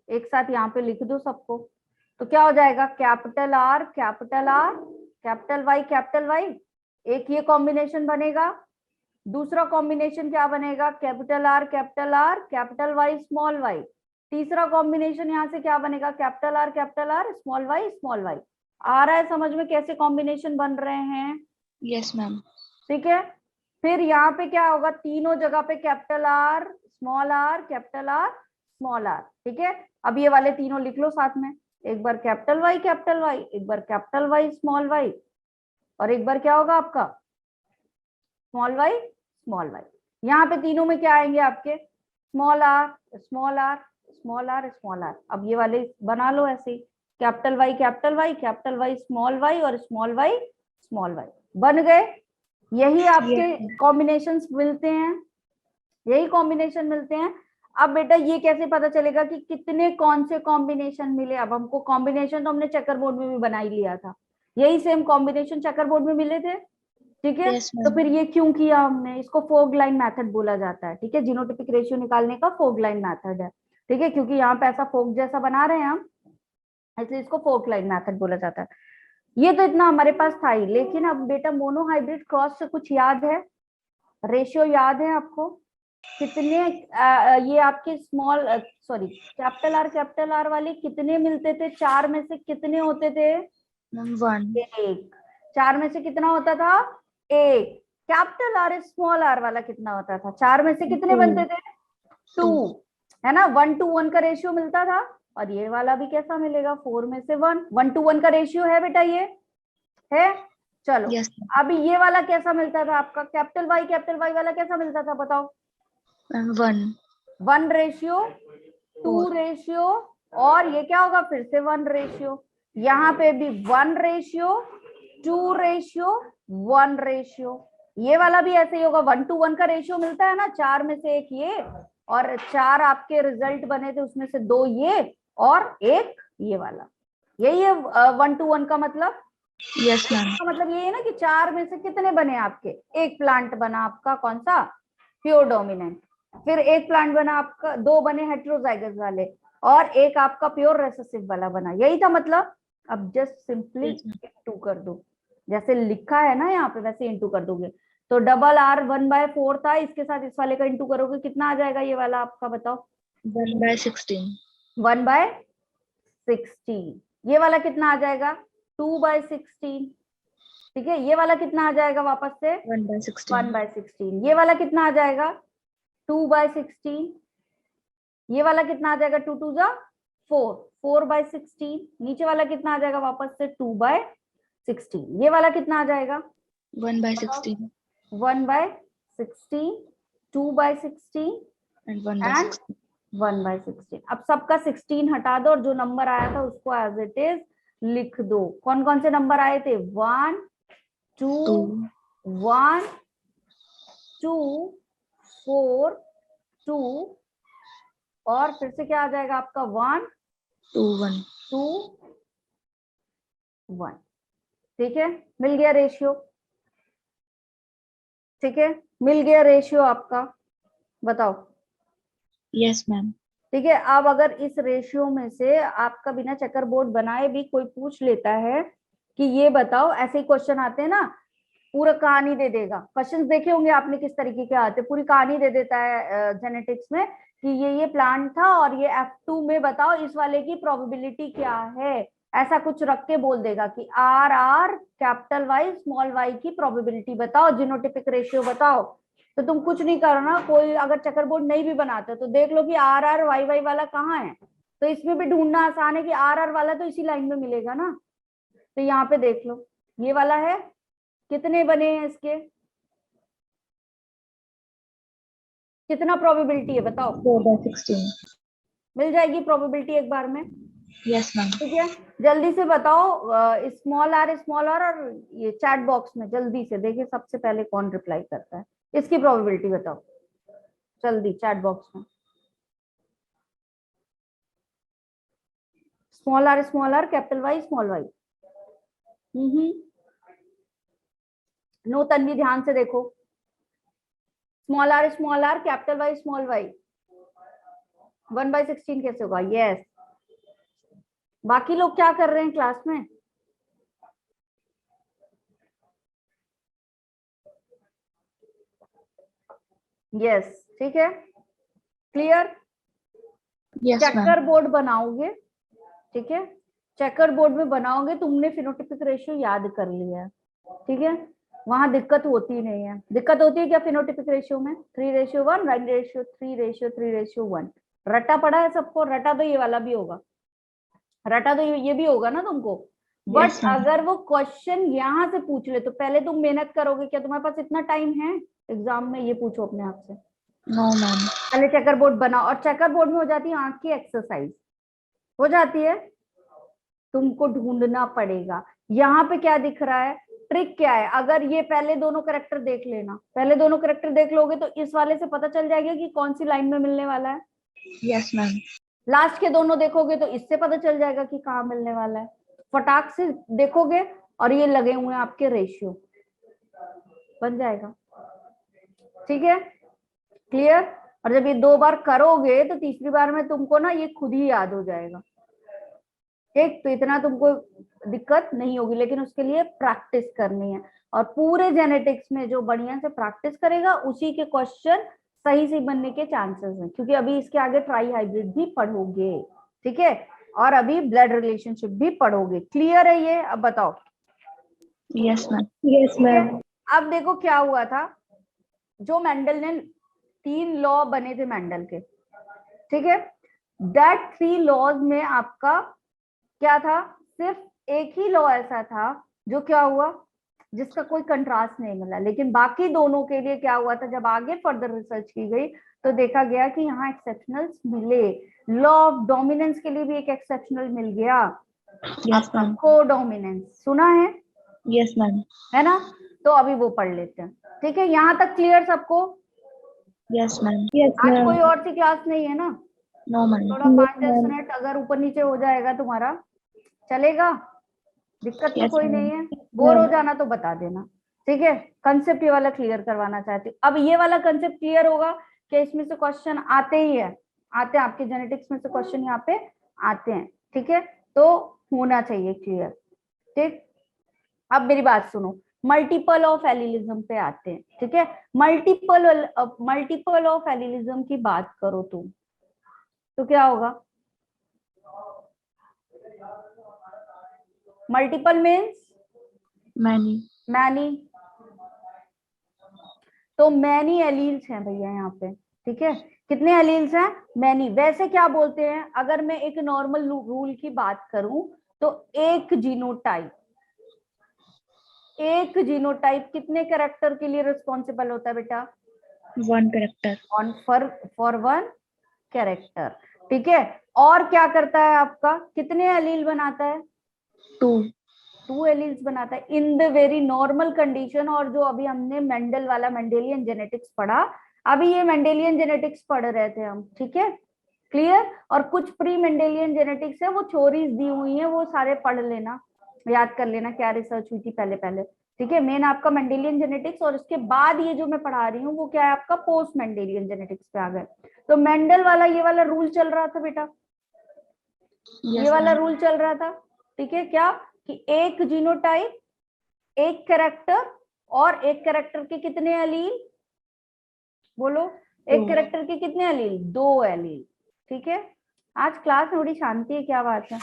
एक साथ यहाँ पे लिख दो सबको, तो क्या हो जाएगा, कैपिटल आर, कैपिटल वाई, एक ये कॉम्बिनेशन बनेगा। दूसरा कॉम्बिनेशन क्या बनेगा, capital R, capital Y, small Y. तीसरा कॉम्बिनेशन यहाँ से क्या बनेगा, कैपिटल आर, स्मॉल वाई। आ रहा है समझ में कैसे कॉम्बिनेशन बन रहे हैं? Yes ma'am. ठीक है। फिर यहाँ पे क्या होगा, तीनों जगह पे capital R, capital are, small R, ठीक है। अब ये वाले तीनों लिख लो साथ में, एक बार कैपिटल वाई, एक बार कैपिटल वाई, स्मॉल वाई, और एक बार क्या होगा आपका स्मॉल वाई। यहाँ पे तीनों में क्या आएंगे आपके, स्मॉल आर। अब ये वाले बना लो ऐसे ही, कैपिटल वाई, स्मॉल वाई, और स्मॉल वाई बन गए। यही आपके कॉम्बिनेशंस मिलते हैं, यही कॉम्बिनेशन मिलते हैं। अब बेटा ये कैसे पता चलेगा कि कितने कौन से कॉम्बिनेशन मिले? अब हमको कॉम्बिनेशन तो हमने चेकर बोर्ड में भी बना ही लिया था, यही सेम कॉम्बिनेशन चेकर बोर्ड में मिले थे, ठीक है। Yes, तो ma'am. फिर ये क्यों किया हमने? इसको फोग लाइन मेथड बोला जाता है, ठीक है। जीनोटिपिक रेशियो निकालने का फोग लाइन मेथड है, ठीक है, क्योंकि यहाँ पे ऐसा फोग जैसा बना रहे हैं हम, इसलिए इसको फोग लाइन मेथड बोला जाता है। ये तो इतना हमारे पास था ही, लेकिन अब बेटा मोनोहाइब्रिड क्रॉस से कुछ याद है? रेशियो याद है आपको? कितने ये आपके स्मॉल सॉरी कैपिटल आर वाले कितने मिलते थे? 4 में से कितने होते थे? Ma'am, 1. 1। 4 में से कितना होता था? 1। कैपिटल आर स्मॉल आर वाला कितना होता था? 4 में से कितने 2. बनते थे? 2, है ना। 1 to 1 का रेशियो मिलता था। और ये वाला भी कैसा मिलेगा? 4 में से 1। 1 to 1 का रेशियो है बेटा, ये है। चलो Yes, ma'am. अभी ये वाला कैसा मिलता था आपका? कैपिटल वाई वाला कैसा मिलता था बताओ? Ma'am, 1. 1 रेशियो 2 रेशियो, और ये क्या होगा? फिर से 1 रेशियो। यहाँ पे भी 1 रेशियो 2 रेशियो 1 रेशियो। ये वाला भी ऐसे ही होगा, 1 to 1 का रेशियो मिलता है ना। 4 में से 1 ये, और 4 आपके रिजल्ट बने थे, उसमें से 2 ये और 1 ये वाला। यही है 1 to 1 का मतलब। Yes, ma'am. इसका मतलब ये है ना कि 4 में से कितने बने आपके? एक प्लांट बना आपका, कौन सा? Pure dominant. फिर एक प्लांट बना आपका, 2 बने हेटेरोजाइगस वाले, और एक आपका प्योर रेसेसिव वाला बना। यही था मतलब। अब जस्ट सिंपली इंटू कर दो, जैसे लिखा है ना यहाँ पे वैसे इंटू कर दोगे। तो डबल आर 1/4 था, इसके साथ इस वाले का इंटू करोगे, कितना आ जाएगा ये वाला आपका? बताओ। 1/16. 1/16। ये वाला कितना आ जाएगा? 2/16। ठीक है, ये वाला कितना आ जाएगा वापस से? 1/16. 1/16। ये वाला कितना आ जाएगा? 2/16। ये वाला कितना आ जाएगा? 2 2 जा 4, 4/16। नीचे वाला कितना आ जाएगा वापस से? 2/16। ये वाला कितना आ जाएगा? 1/16. 1/16, 2/16 And एंड 1/16. 1/16। अब सबका 16 हटा दो और जो नंबर आया था उसको एज इट इज लिख दो। कौन कौन से नंबर आए थे? 1 2 2. 1 2 4 2, और फिर से क्या आ जाएगा आपका? 1 2 1. 2 1। ठीक है, मिल गया रेशियो। ठीक है, मिल गया रेशियो आपका। बताओ। Yes, ma'am. ठीक है, अब अगर इस रेशियो में से आपका बिना चेकर बोर्ड बनाए भी कोई पूछ लेता है कि ये बताओ, ऐसे ही क्वेश्चन आते हैं ना, पूरा कहानी दे देगा। क्वेश्चंस देखे होंगे आपने किस तरीके के आते हैं, पूरी कहानी दे देता है जेनेटिक्स में कि ये प्लांट था और ये F2 में बताओ इस वाले की प्रोबेबिलिटी क्या है। ऐसा कुछ रख के बोल देगा कि RR capital Y small Y की प्रोबेबिलिटी बताओ, जीनोटिपिक रेशियो बताओ। तो तुम कुछ नहीं करना, कोई अगर चेकर बोर्ड नहीं भी बनाते तो देख लो कि RR वाई वाला कहाँ है। तो इसमें भी ढूंढना आसान है कि RR वाला तो इसी लाइन में मिलेगा ना। तो यहाँ पे देख लो, ये वाला है, कितने बने हैं इसके? कितना प्रोबेबिलिटी है बताओ? 4/16. मिल जाएगी प्रोबेबिलिटी एक बार में? Yes, ma'am. ठीक है, जल्दी से बताओ स्मॉल आर और ये चैट बॉक्स में जल्दी से देखिए सबसे पहले कौन रिप्लाई करता है, इसकी प्रोबेबिलिटी बताओ जल्दी चैट बॉक्स में। Small R capital Y small Y. No Tanvi ध्यान से देखो। Small R capital Y small Y 1/16 कैसे होगा? यस। बाकी लोग क्या कर रहे हैं क्लास में? यस, ठीक है, clear. Yes, ma'am. Checker board बनाओगे, ठीक है, चेकर बोर्ड में बनाओगे, तुमने फिनोटिपिक रेशियो याद कर लिया, ठीक है, वहां दिक्कत होती नहीं है। दिक्कत होती है क्या फिनोटिपिक रेशियो में? 3:1, 1:3:1 रटा पड़ा है सबको? रटा तो ये वाला भी होगा, रटा तो ये भी होगा ना तुमको। But Yes, ma'am. अगर वो क्वेश्चन यहाँ से पूछ ले तो पहले तुम मेहनत करोगे क्या? तुम्हारे पास इतना टाइम है एग्जाम में? ये पूछो अपने आप से। No, ma'am. पहले चेकर बोर्ड बनाओ, और चेकर बोर्ड में हो जाती है आंख की एक्सरसाइज, हो जाती है। तुमको ढूंढना पड़ेगा यहाँ पे क्या दिख रहा है, ट्रिक क्या है। अगर ये पहले दोनों कैरेक्टर देख लेना, पहले दोनों कैरेक्टर देख लोगे तो इस वाले से पता चल जाएगा कि कौन सी लाइन में मिलने वाला है। Yes ma'am. लास्ट के दोनों देखोगे तो इससे पता चल जाएगा कि कहाँ मिलने वाला है। फटाक से देखोगे और ये लगे हुए हैं आपके रेशियो, बन जाएगा। ठीक है, क्लियर। और जब ये 2 बार करोगे तो तीसरी बार में तुमको ना ये खुद ही याद हो जाएगा। ठीक, तो इतना तुमको दिक्कत नहीं होगी, लेकिन उसके लिए प्रैक्टिस करनी है। और पूरे जेनेटिक्स में जो बढ़िया से प्रैक्टिस करेगा उसी के क्वेश्चन सही से बनने के चांसेस हैं, क्योंकि अभी इसके आगे ट्राई हाइब्रिड भी पढ़ोगे। ठीक है, और अभी ब्लड रिलेशनशिप भी पढ़ोगे। क्लियर है ये? अब बताओ। Yes ma'am. Yes ma'am. अब देखो क्या हुआ था, जो मेंडल ने 3 लॉ बने थे मेंडल के, ठीक है, दैट 3 लॉज में आपका क्या था, सिर्फ एक ही लॉ ऐसा था जो क्या हुआ, जिसका कोई कंट्रास्ट नहीं मिला। लेकिन बाकी दोनों के लिए क्या हुआ था, जब आगे फर्दर रिसर्च की गई तो देखा गया कि यहाँ एक्सेप्शनल्स मिले। लॉ ऑफ डोमिनेंस के लिए भी एक एक्सेप्शनल मिल गया, यस मैम। को डोमिनेंस सुना है? Yes ma'am. है ना? तो अभी वो पढ़ लेते हैं। ठीक है, यहाँ तक क्लियर सबको? Yes ma'am. आज कोई और सी क्लास नहीं है ना? No ma'am. थोड़ा 5-10 मिनट अगर ऊपर नीचे हो जाएगा तुम्हारा चलेगा, दिक्कत तो Yes, कोई ma'am. नहीं है। बोर हो जाना तो बता देना। ठीक है, कंसेप्ट ये वाला क्लियर करवाना चाहती हूँ। अब ये वाला कंसेप्ट क्लियर होगा कि इसमें से क्वेश्चन आते ही है, आते हैं आपके जेनेटिक्स में से क्वेश्चन यहाँ पे आते हैं। ठीक है, तो होना चाहिए क्लियर। ठीक, अब मेरी बात सुनो, मल्टीपल ऑफ एलिलिज्म पे आते हैं। ठीक है, मल्टीपल ऑफ एलिलिज्म की बात करो तुम तो क्या होगा? Multiple means many. मैनी, तो मैनी एलील्स हैं भैया यहाँ पे। ठीक है, कितने एलील्स हैं? मैनी। वैसे क्या बोलते हैं, अगर मैं एक नॉर्मल रूल की बात करूं तो एक जीनोटाइप कितने कैरेक्टर के लिए रिस्पॉन्सिबल होता है बेटा? 1 कैरेक्टर। For 1 character. ठीक है, और क्या करता है आपका, कितने एलील बनाता है? 2 एलील्स बनाता है in the very normal condition. और जो अभी हमने मेंडल वाला मेंडेलियन जेनेटिक्स पढ़ा, अभी ये मेंडेलियन जेनेटिक्स पढ़ रहे थे हम। ठीक है, क्लियर। और कुछ प्री मेंडेलियन जेनेटिक्स है, वो थ्योरीज दी हुई है, वो सारे पढ़ लेना, याद कर लेना क्या रिसर्च हुई थी पहले पहले। ठीक है, मेन आपका मेंडेलियन जेनेटिक्स, और उसके बाद ये जो मैं पढ़ा रही हूँ वो क्या है आपका पोस्ट मेंडेलियन जेनेटिक्स पे आ गए। तो मेंडल वाला ये वाला रूल चल रहा था बेटा, ये वाला रूल चल रहा था। ठीक है, क्या कि एक जीनोटाइप, एक कैरेक्टर, और एक कैरेक्टर के कितने एलील? बोलो, एक कैरेक्टर के कितने एलील? 2 एलील। ठीक है, आज क्लास में थोड़ी शांति है, क्या बात है?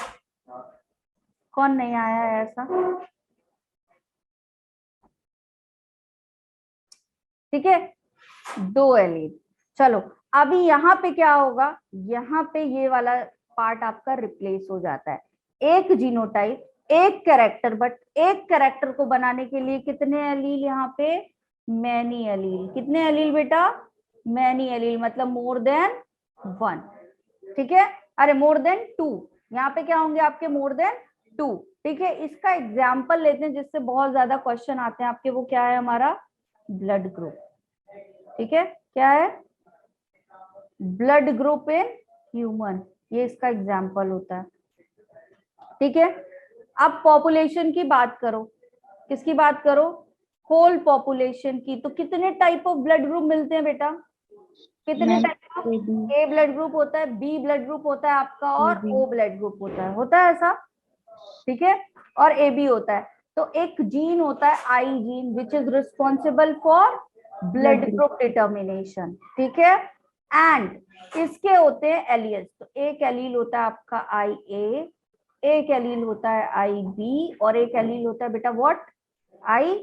कौन नहीं आया है ऐसा? ठीक है, 2 एलील। चलो, अभी यहाँ पे क्या होगा, यहाँ पे ये वाला पार्ट आपका रिप्लेस हो जाता है। एक जीनोटाइप, एक कैरेक्टर, बट एक कैरेक्टर को बनाने के लिए कितने एलील यहाँ पे? Many allele. कितने एलील बेटा? मैनी एलील, मतलब मोर देन 1। ठीक है, अरे मोर देन 2, यहाँ पे क्या होंगे आपके? More than 2। ठीक है, इसका एग्जाम्पल लेते हैं जिससे बहुत ज्यादा क्वेश्चन आते हैं आपके। वो क्या है हमारा? Blood group. ठीक है, क्या है? ब्लड ग्रुप इन ह्यूमन, ये इसका एग्जाम्पल होता है। ठीक है, अब पॉपुलेशन की बात करो, किसकी बात करो? होल पॉपुलेशन की। तो कितने टाइप ऑफ ब्लड ग्रुप मिलते हैं बेटा? कितने type of? A blood group होता है, बी ब्लड ग्रुप होता है आपका, और ओ ब्लड ग्रुप होता है ऐसा। ठीक है, और ए बी होता है। तो एक जीन होता है आई gene, which is responsible for blood group determination. ठीक है, एंड इसके होते हैं एलियल्स। तो एक एलील होता है आपका आई ए, एक एलील होता है आई बी, और एक एलील होता है बेटा व्हाट? I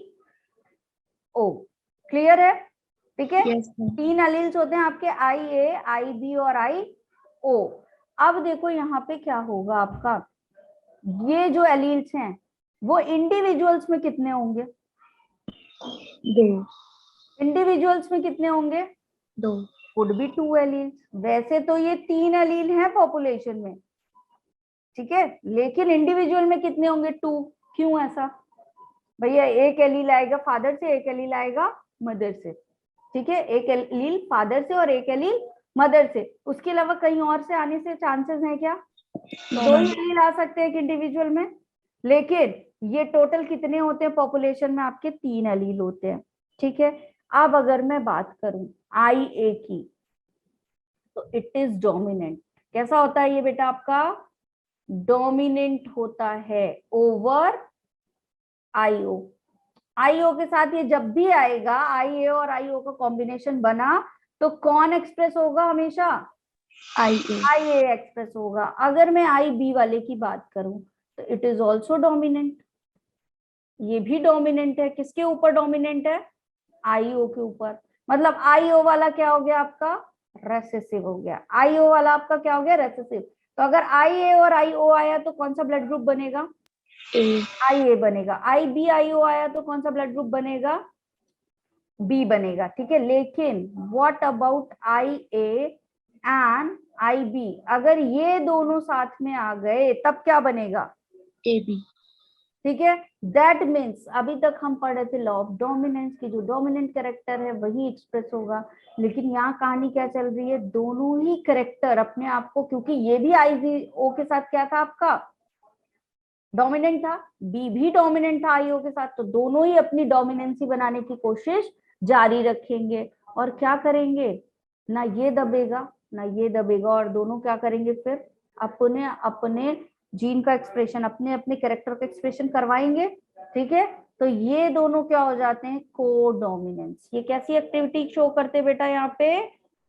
O. क्लियर है? ठीक है, Yes, ma'am. 3 एलील्स होते हैं आपके, आई ए, आई बी और आई ओ। अब देखो यहाँ पे क्या होगा आपका, ये जो एलील्स हैं वो इंडिविजुअल्स में कितने होंगे? 2। इंडिविजुअल्स में कितने होंगे? 2। Would be 2 alleles. वैसे तो ये 3 एलील हैं पॉपुलेशन में, ठीक है, लेकिन इंडिविजुअल में कितने होंगे? 2। क्यों ऐसा भैया? एक एलील आएगा फादर से, एक एलील आएगा मदर से। ठीक है, एक एलील फादर से और एक एलील मदर से, उसके अलावा कहीं और से आने से चांसेस है क्या? दो ही एलील आ सकते हैं एक इंडिविजुअल में, लेकिन ये टोटल कितने होते हैं पॉपुलेशन में? आपके 3 एलील होते हैं, ठीक है। अब अगर मैं बात करूं IA की, तो इट इज डोमिनेंट। कैसा होता है ये बेटा आपका? डोमिनेंट होता है ओवर IO। IO के साथ ये जब भी आएगा, IA और IO का कॉम्बिनेशन बना, तो कौन एक्सप्रेस होगा हमेशा? IA एक्सप्रेस होगा। अगर मैं IB वाले की बात करूं, तो इट इज ऑल्सो डोमिनेंट, ये भी डोमिनेंट है। किसके ऊपर डोमिनेंट है? IO के ऊपर। मतलब IO वाला क्या हो गया आपका? रेसेसिव हो गया। IO वाला आपका क्या हो गया? रेसेसिव। तो अगर IA और IO आया तो कौन सा ब्लड ग्रुप बनेगा? IA बनेगा। IB IO आया तो कौन सा ब्लड ग्रुप बनेगा? B बनेगा, ठीक है। लेकिन what about IA and IB? अगर ये दोनों साथ में आ गए तब क्या बनेगा? AB। ठीक है। दैट मीन्स अभी तक हम पढ़ रहे थे लॉ ऑफ डोमिनेंस की, जो डोमिनेंट कैरेक्टर है वही एक्सप्रेस होगा। लेकिन यहाँ कहानी क्या चल रही है? दोनों ही कैरेक्टर अपने आप को, क्योंकि ये भी IO के साथ क्या था आपका? डोमिनेंट था, B भी डोमिनेंट था IO के साथ, तो दोनों ही अपनी डोमिनेंसी बनाने की कोशिश जारी रखेंगे। और क्या करेंगे? ना ये दबेगा ना ये दबेगा, और दोनों क्या करेंगे फिर? अपने अपने जीन का एक्सप्रेशन, अपने अपने कैरेक्टर का एक्सप्रेशन करवाएंगे, ठीक है। तो ये दोनों क्या हो जाते हैं? कोडोमिनेंस। ये कैसी एक्टिविटी शो करते बेटा यहाँ पे?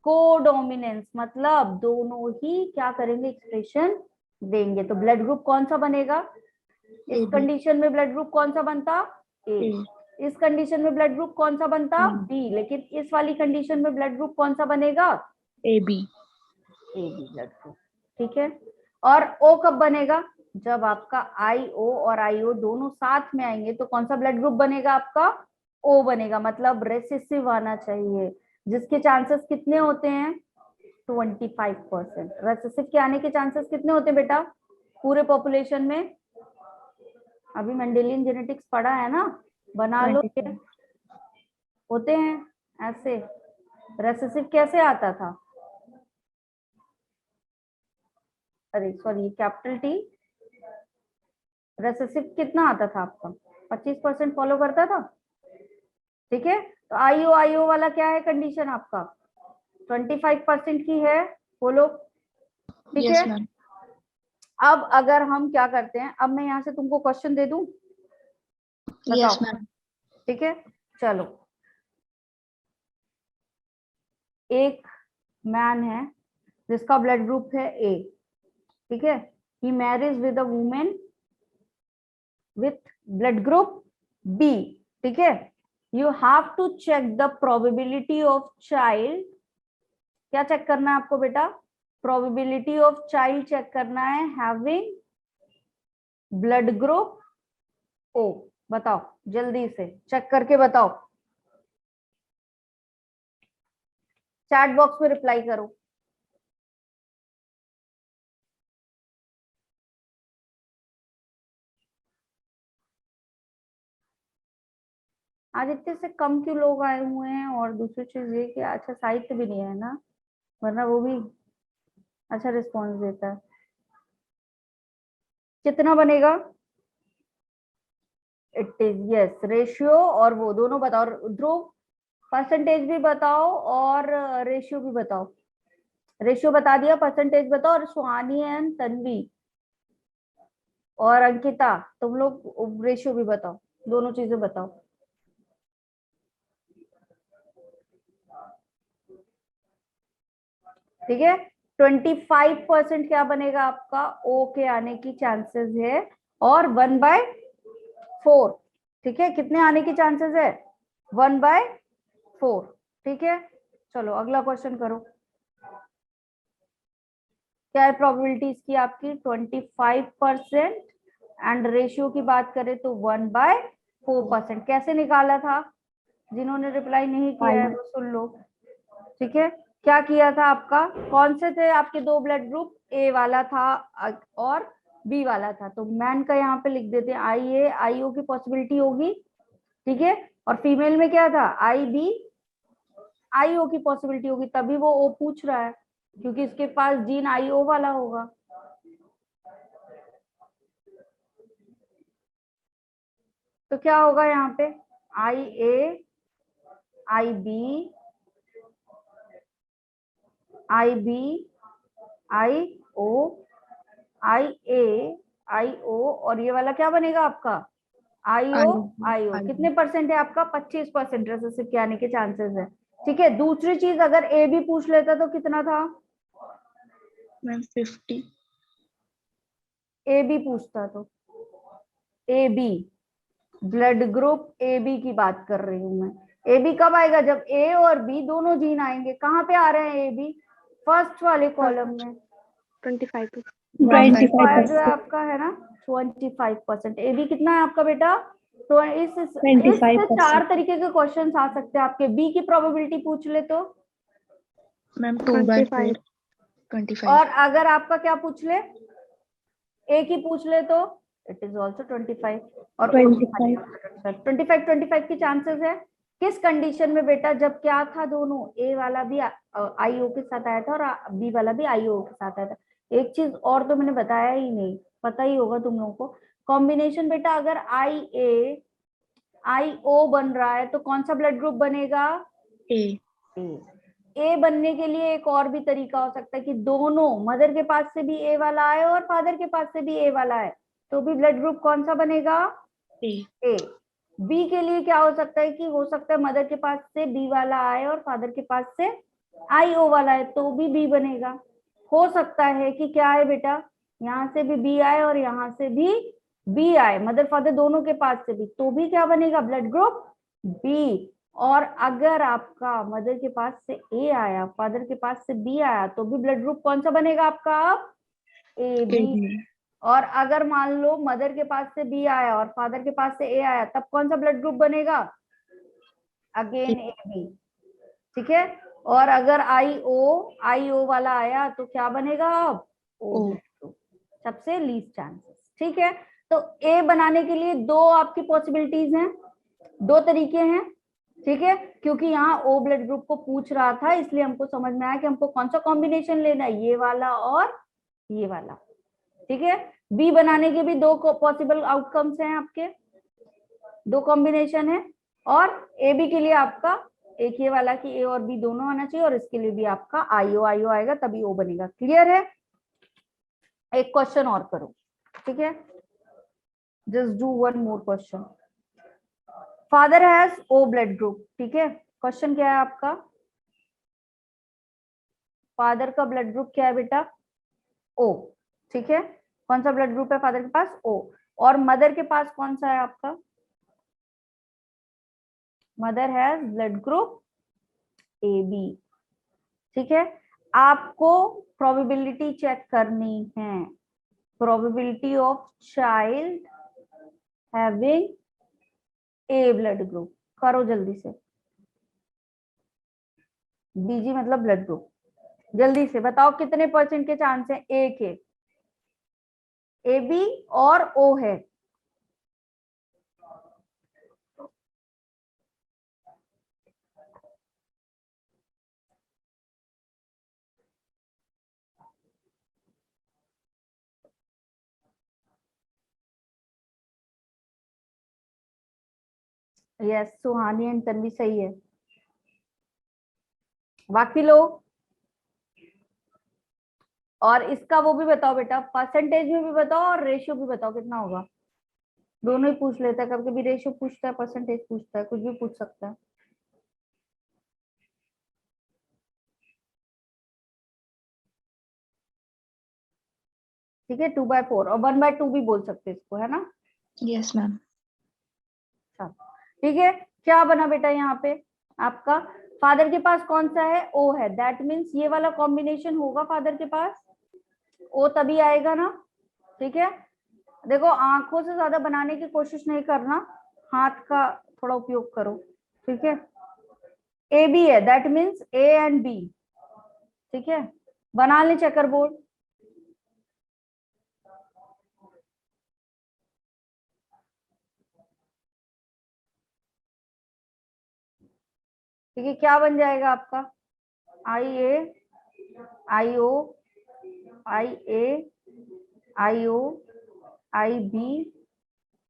कोडोमिनेंस, मतलब दोनों ही क्या करेंगे? एक्सप्रेशन देंगे। तो ब्लड ग्रुप कौन सा बनेगा? इस कंडीशन में ब्लड ग्रुप कौन सा बनता? A। इस कंडीशन में ब्लड ग्रुप कौन सा बनता? B। लेकिन इस वाली कंडीशन में ब्लड ग्रुप कौन सा बनेगा? AB ब्लड ग्रुप, ठीक है। और O कब बनेगा? जब आपका IO और IO दोनों साथ में आएंगे तो कौन सा ब्लड ग्रुप बनेगा आपका? O बनेगा। मतलब रेसेसिव आना चाहिए, जिसके चांसेस कितने होते हैं? 25%। रेसेसिव के आने के चांसेस कितने होते हैं बेटा पूरे पॉपुलेशन में? अभी मेंडेलियन जेनेटिक्स पढ़ा है ना, बना लो। ये होते हैं ऐसे। रेसेसिव कैसे आता था? अरे सॉरी, कैपिटल T। रेसेसिव कितना आता था आपका? 25% फॉलो करता था, ठीक है। तो IO वाला क्या है कंडीशन आपका? 25% की है, बोलो, ठीक है। अब अगर हम क्या करते हैं, अब मैं यहाँ से तुमको क्वेश्चन दे दूं, बताओ, ठीक है। चलो, एक मैन है जिसका ब्लड ग्रुप है A, ठीक है। He marriage with a women with blood group B, ठीक है। You have to check the probability of child. क्या चेक करना है आपको बेटा? प्रोबेबिलिटी ऑफ चाइल्ड चेक करना है हैविंग ब्लड ग्रुप O। बताओ जल्दी से चेक करके बताओ, चैट बॉक्स में रिप्लाई करो। आज इतने से कम क्यों लोग आए हुए हैं? और दूसरी चीज ये कि अच्छा साहित्य भी नहीं है ना, वरना वो भी अच्छा रिस्पॉन्स देता है। कितना बनेगा? इट इज यस रेशियो, और वो दोनों बताओ। ध्रुव परसेंटेज भी बताओ और रेशियो भी बताओ। रेशियो बता दिया, परसेंटेज बताओ। और सुहानी एंड तन्वी और अंकिता, तुम लोग रेशियो भी बताओ, दोनों चीजें बताओ। ठीक है। 25% क्या बनेगा आपका? O के आने की चांसेस है, और 1/4, ठीक है। कितने आने की चांसेस है? 1/4, ठीक है। चलो अगला क्वेश्चन करो। क्या है प्रोबेबिलिटीज की आपकी? 25%। एंड रेशियो की बात करें तो 1/4%। कैसे निकाला था? जिन्होंने रिप्लाई नहीं किया है वो सुन लो, ठीक है। क्या किया था आपका? कौन से थे आपके दो ब्लड ग्रुप? A वाला था और B वाला था। तो मैन का यहाँ पे लिख देते हैं IA IO की पॉसिबिलिटी होगी, ठीक है। और फीमेल में क्या था? IB IO की पॉसिबिलिटी होगी, तभी वो O पूछ रहा है, क्योंकि इसके पास जीन IO वाला होगा। तो क्या होगा यहाँ पे, IA, IB, IB, IO, IA, IO, और ये वाला क्या बनेगा आपका IO। कितने परसेंट है आपका, 25% रेसेसिव के आने के चांसेस है। ठीक है, दूसरी चीज अगर AB पूछ लेता तो कितना था, मैम 50। AB पूछता तो, AB ब्लड ग्रुप AB की बात कर रही हूं मैं। AB कब आएगा, जब A और B दोनों जीन आएंगे। कहाँ पे आ रहे हैं AB, फर्स्ट वाले कॉलम में। 25%। 25 जो है आपका है ना, 25%। AB कितना है आपका बेटा, तो इससे 4 तरीके के क्वेश्चन आ सकते हैं आपके। B की प्रोबेबिलिटी पूछ ले तो, मैम 2/4 25। और अगर आपका क्या पूछ ले, A की पूछ ले तो इट इज ऑल्सो 25, और 25 की चांसेस है। किस कंडीशन में बेटा, जब क्या था, दोनों A वाला भी IO के साथ आया था और B वाला भी IO के साथ आया था। एक चीज और तो मैंने बताया ही नहीं, पता ही होगा तुम लोगों को, कॉम्बिनेशन बेटा अगर IA IO बन रहा है तो कौन सा ब्लड ग्रुप बनेगा, A। ए बनने के लिए एक और भी तरीका हो सकता है कि दोनों, मदर के पास से भी ए वाला आए और फादर के पास से भी ए वाला आए, तो भी ब्लड ग्रुप कौन सा बनेगा, A। ए। बी के लिए क्या हो सकता है कि हो सकता है मदर के पास से बी वाला आए और फादर के पास से IO वाला है, तो भी बी बनेगा। हो सकता है कि क्या है बेटा, यहाँ से भी बी आए और यहाँ से भी बी आए, मदर फादर दोनों के पास से भी, तो भी क्या बनेगा, ब्लड ग्रुप बी। और अगर आपका मदर के पास से ए आया, फादर के पास से बी आया, तो भी ब्लड ग्रुप कौन सा बनेगा आपका, AB। और अगर मान लो मदर के पास से बी आया और फादर के पास से ए आया, तब कौन सा ब्लड ग्रुप बनेगा, अगेन AB। ठीक है, और अगर IO वाला आया तो क्या बनेगा अब, O ब्लड ग्रुप, सबसे लीस्ट चांसेस। ठीक है, तो A बनाने के लिए दो आपकी पॉसिबिलिटीज हैं, दो तरीके हैं। ठीक है, क्योंकि यहाँ O ब्लड ग्रुप को पूछ रहा था, इसलिए हमको समझ में आया कि हमको कौन सा कॉम्बिनेशन लेना है, ये वाला और ये वाला। ठीक है, B बनाने के भी दो पॉसिबल आउटकम्स हैं आपके, दो कॉम्बिनेशन है, और AB के लिए आपका एक ये वाला कि A और B दोनों आना चाहिए, और इसके लिए भी आपका IO आएगा तभी O बनेगा। क्लियर है, एक क्वेश्चन और करो। ठीक है, just do one more question. Father has O blood group. ठीक है, क्वेश्चन क्या है आपका, फादर का ब्लड ग्रुप क्या है बेटा, O। ठीक है, कौन सा ब्लड ग्रुप है फादर के पास, O। और मदर के पास कौन सा है आपका, mother has blood group AB। ठीक है, आपको प्रोबेबिलिटी चेक करनी है, probability of child having A blood group, करो जल्दी से। BG मतलब ब्लड ग्रुप, जल्दी से बताओ कितने परसेंट के चांस है A के, AB और O है। यस, सुहानी एंड तन्वी सही है, बाकी लोग। और इसका वो भी बताओ बेटा, परसेंटेज में भी बताओ और रेशियो भी बताओ कितना होगा। दोनों ही पूछ लेता है, कभी कभी रेशियो पूछता है, परसेंटेज पूछता है, कुछ भी पूछ सकता है। ठीक है, 2/4 और 1/2 भी बोल सकते हैं इसको, है ना। Yes ma'am. ठीक है, क्या बना बेटा यहाँ पे आपका, फादर के पास कौन सा है, O है, दैट मीन्स ये वाला कॉम्बिनेशन होगा फादर के पास, O तभी आएगा ना। ठीक है, देखो आंखों से ज्यादा बनाने की कोशिश नहीं करना, हाथ का थोड़ा उपयोग करो। ठीक है, AB है, that means A and B। ठीक है, बना ले चेकर बोर्ड। ठीक है, क्या बन जाएगा आपका IA IO IA IO IB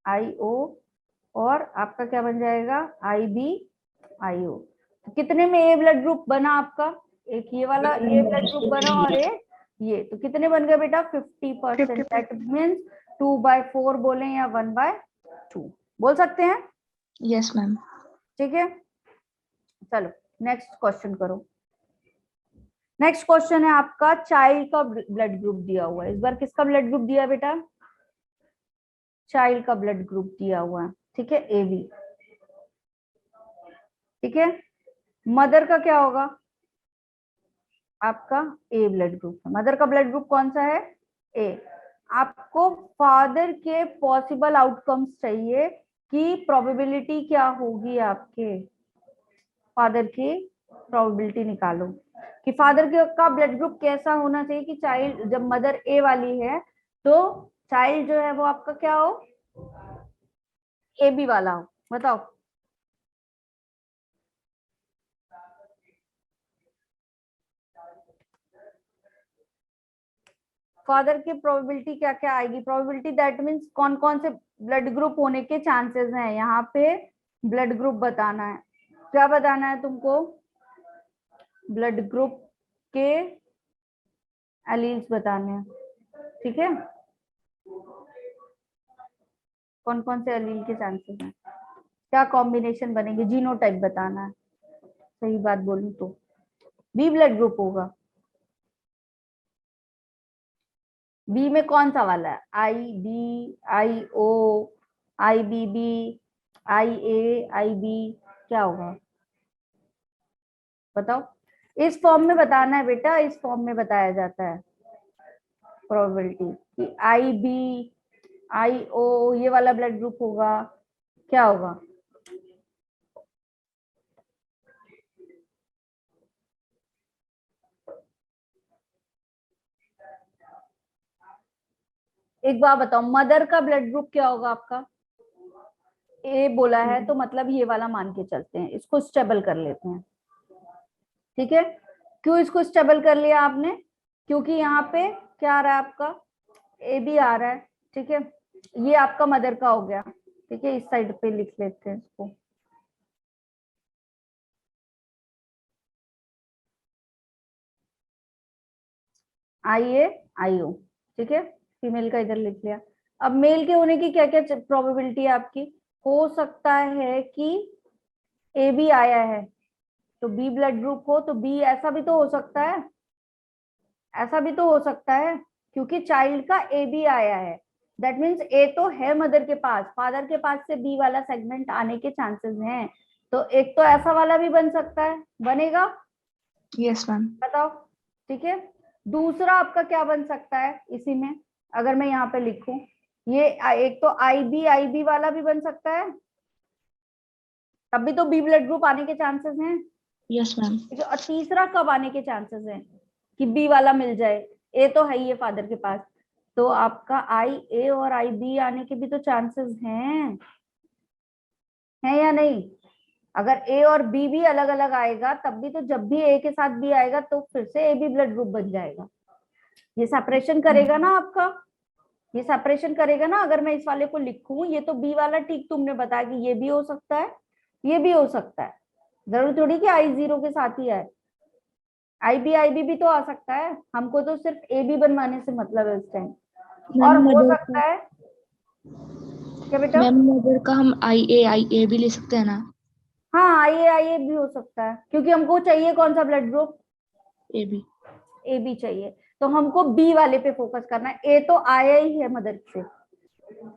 IO और आपका क्या बन जाएगा IB IO। तो कितने में ए ब्लड ग्रुप बना आपका, एक ये वाला ए ब्लड ग्रुप बना और ये तो कितने बन गए बेटा 50%। दैट मीन्स 2/4 बोले या 1/2 बोल सकते हैं। Yes ma'am. ठीक है, चलो नेक्स्ट क्वेश्चन करो। नेक्स्ट क्वेश्चन है आपका चाइल्ड का ब्लड ग्रुप दिया हुआ है। इस बार किसका ब्लड ग्रुप दिया है बेटा, चाइल्ड का ब्लड ग्रुप दिया हुआ है। ठीक है, AB। ठीक है, मदर का क्या होगा आपका A ब्लड ग्रुप। मदर का ब्लड ग्रुप कौन सा है A। आपको फादर के पॉसिबल आउटकम्स चाहिए कि प्रोबेबिलिटी क्या होगी, आपके फादर की प्रोबेबिलिटी निकालो कि फादर का ब्लड ग्रुप कैसा होना चाहिए कि चाइल्ड जब मदर A वाली है तो चाइल्ड जो है वो आपका क्या हो AB वाला हो। बताओ फादर की प्रोबेबिलिटी क्या क्या आएगी। प्रोबेबिलिटी दैट मीन्स कौन कौन से ब्लड ग्रुप होने के चांसेस हैं। यहाँ पे ब्लड ग्रुप बताना है। क्या बताना है तुमको, ब्लड ग्रुप के एलील्स बताने हैं। ठीक है, कौन कौन से एलील के चांसेस हैं, क्या कॉम्बिनेशन बनेंगे, जीनोटाइप बताना है। सही बात बोलूं तो बी ब्लड ग्रुप होगा। बी में कौन सा वाला है, IB IO IBB IA IB क्या होगा बताओ। इस फॉर्म में बताना है बेटा, इस फॉर्म में बताया जाता है प्रोबेबिलिटी कि IB IO ये वाला ब्लड ग्रुप होगा, क्या होगा। एक बार बताओ मदर का ब्लड ग्रुप क्या होगा आपका। A बोला है तो मतलब ये वाला मान के चलते हैं, इसको स्टेबल कर लेते हैं। ठीक है, क्यों इसको स्टेबल कर लिया आपने, क्योंकि यहाँ पे क्या आ रहा है आपका AB आ रहा है। ठीक है, ये आपका मदर का हो गया। ठीक है, इस साइड पे लिख लेते हैं इसको। IA IO। ठीक है, फीमेल का इधर लिख लिया। अब मेल के होने की क्या क्या प्रोबेबिलिटी है आपकी। हो सकता है कि AB आया है तो B ब्लड ग्रुप हो, तो B ऐसा भी तो हो सकता है, ऐसा भी तो हो सकता है क्योंकि चाइल्ड का AB आया है। दैट मीन्स A तो है मदर के पास, फादर के पास से B वाला सेगमेंट आने के चांसेस हैं। तो एक तो ऐसा वाला भी बन सकता है, बनेगा। Yes ma'am. बताओ। ठीक है, दूसरा आपका क्या बन सकता है इसी में, अगर मैं यहाँ पे लिखूं ये एक तो IB वाला भी बन सकता है, तब भी तो B ब्लड ग्रुप आने के चांसेस हैं। Yes ma'am. ठीक है, और तीसरा कब आने के चांसेस हैं कि B वाला मिल जाए। A तो है ही है फादर के पास, तो आपका IA और IB आने के भी तो चांसेस हैं या नहीं। अगर A और B भी अलग अलग आएगा तब भी तो, जब भी A के साथ B आएगा तो फिर से AB ब्लड ग्रुप बन जाएगा। ये सेपरेशन करेगा ना आपका, ये सेपरेशन करेगा ना। अगर मैं इस वाले को लिखूं ये तो B वाला, ठीक तुमने बताया कि ये भी हो सकता है, ये भी हो सकता है, जरूरी थोड़ी कि I0 के साथ ही आए। IB भी तो आ सकता है, हमको तो सिर्फ AB बनवाने से मतलब है इस टाइम। और हो सकता है क्या बेटा, मैम मदर का हम IA भी ले सकते हैं ना। हाँ IA भी हो सकता है क्योंकि हमको चाहिए कौन सा ब्लड ग्रुप, AB। AB चाहिए। तो हमको B वाले पे फोकस करना है, A तो आया ही है मदर से,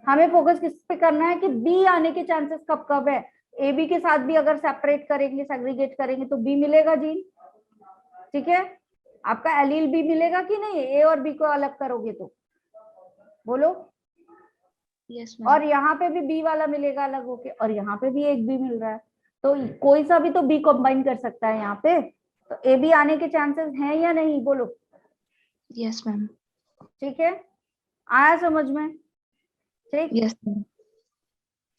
हमें फोकस किस पे करना है कि B आने के चांसेस कब कब है। AB के साथ भी अगर सेपरेट करेंगे, सेग्रीगेट करेंगे तो B मिलेगा जीन। ठीक है, आपका एलील B मिलेगा कि नहीं, A और B को अलग करोगे तो बोलो। यस और मैम। यहाँ पे भी B वाला मिलेगा अलग होके, और यहाँ पे भी एक B मिल रहा है, तो कोई सा भी तो B कंबाइन कर सकता है यहाँ पे। तो AB आने के चांसेस हैं या नहीं बोलो। Yes ma'am. ठीक है, आया समझ में। ठीक, यस मैम।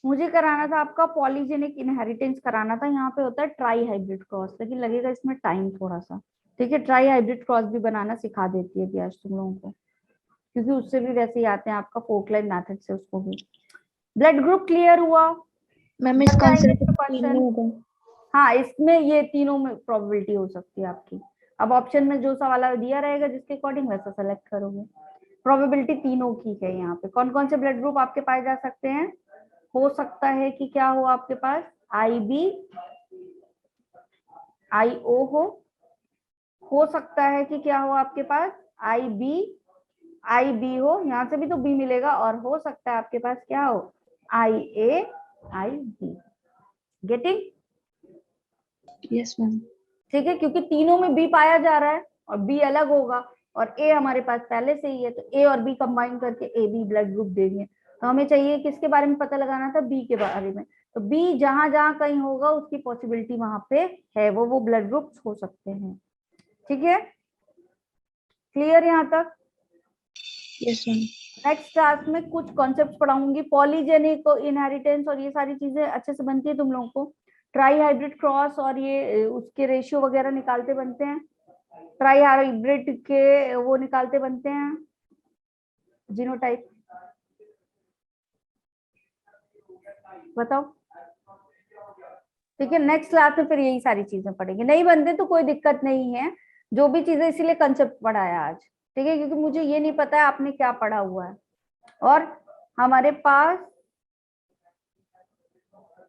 मुझे कराना था आपका पॉलीजेनिक इनहेरिटेंस कराना था, यहाँ पे होता है ट्राई हाइब्रिड क्रॉस, लेकिन लगेगा इसमें टाइम थोड़ा सा। ठीक है, ट्राई हाइब्रिड क्रॉस भी बनाना सिखा देती है अभी आज तुम लोगों को, क्योंकि उससे भी वैसे ही आते हैं आपका फोकलाइन मेथड से, उसको भी। ब्लड ग्रुप क्लियर हुआ? मैम इसका आंसर क्वेश्चन, होगा। हाँ इसमें ये तीनों में प्रोबेबिलिटी हो सकती है आपकी। अब ऑप्शन में जो सा वाला दिया रहेगा जिसके अकॉर्डिंग वैसा सेलेक्ट करोगे। प्रोबेबिलिटी तीनों की है यहाँ पे। कौन कौन से ब्लड ग्रुप आपके पाए जा सकते हैं? हो सकता है कि क्या हो आपके पास, IB IO हो सकता है कि क्या हो आपके पास IB हो, यहाँ से भी तो B मिलेगा, और हो सकता है आपके पास क्या हो IA IB। Getting? Yes ma'am. ठीक है, क्योंकि तीनों में B पाया जा रहा है और B अलग होगा, और A हमारे पास पहले से ही है, तो A और B कंबाइन करके AB ब्लड ग्रुप देंगे। तो हमें चाहिए किसके बारे में पता लगाना था, B के बारे में। तो B जहां जहां कहीं होगा उसकी पॉसिबिलिटी वहां पे है, वो ब्लड ग्रुप्स हो सकते हैं। ठीक है, क्लियर यहाँ तक? Yes ma'am. नेक्स्ट क्लास में कुछ कॉन्सेप्ट पढ़ाऊंगी, पॉलीजेनिक इनहेरिटेंस और ये सारी चीजें अच्छे से बनती है तुम लोगों को। ट्राई हाइब्रिड क्रॉस और ये उसके रेशियो वगैरह निकालते बनते हैं, ट्राई हाइब्रिड के वो निकालते बनते हैं जीनोटाइप। बताओ, ठीक है, नेक्स्ट क्लास में फिर यही सारी चीजें पढ़ेंगे। नहीं बनते तो कोई दिक्कत नहीं है, जो भी चीजें, इसीलिए कंसेप्ट पढ़ाया आज। ठीक है, क्योंकि मुझे ये नहीं पता है आपने क्या पढ़ा हुआ है, और हमारे पास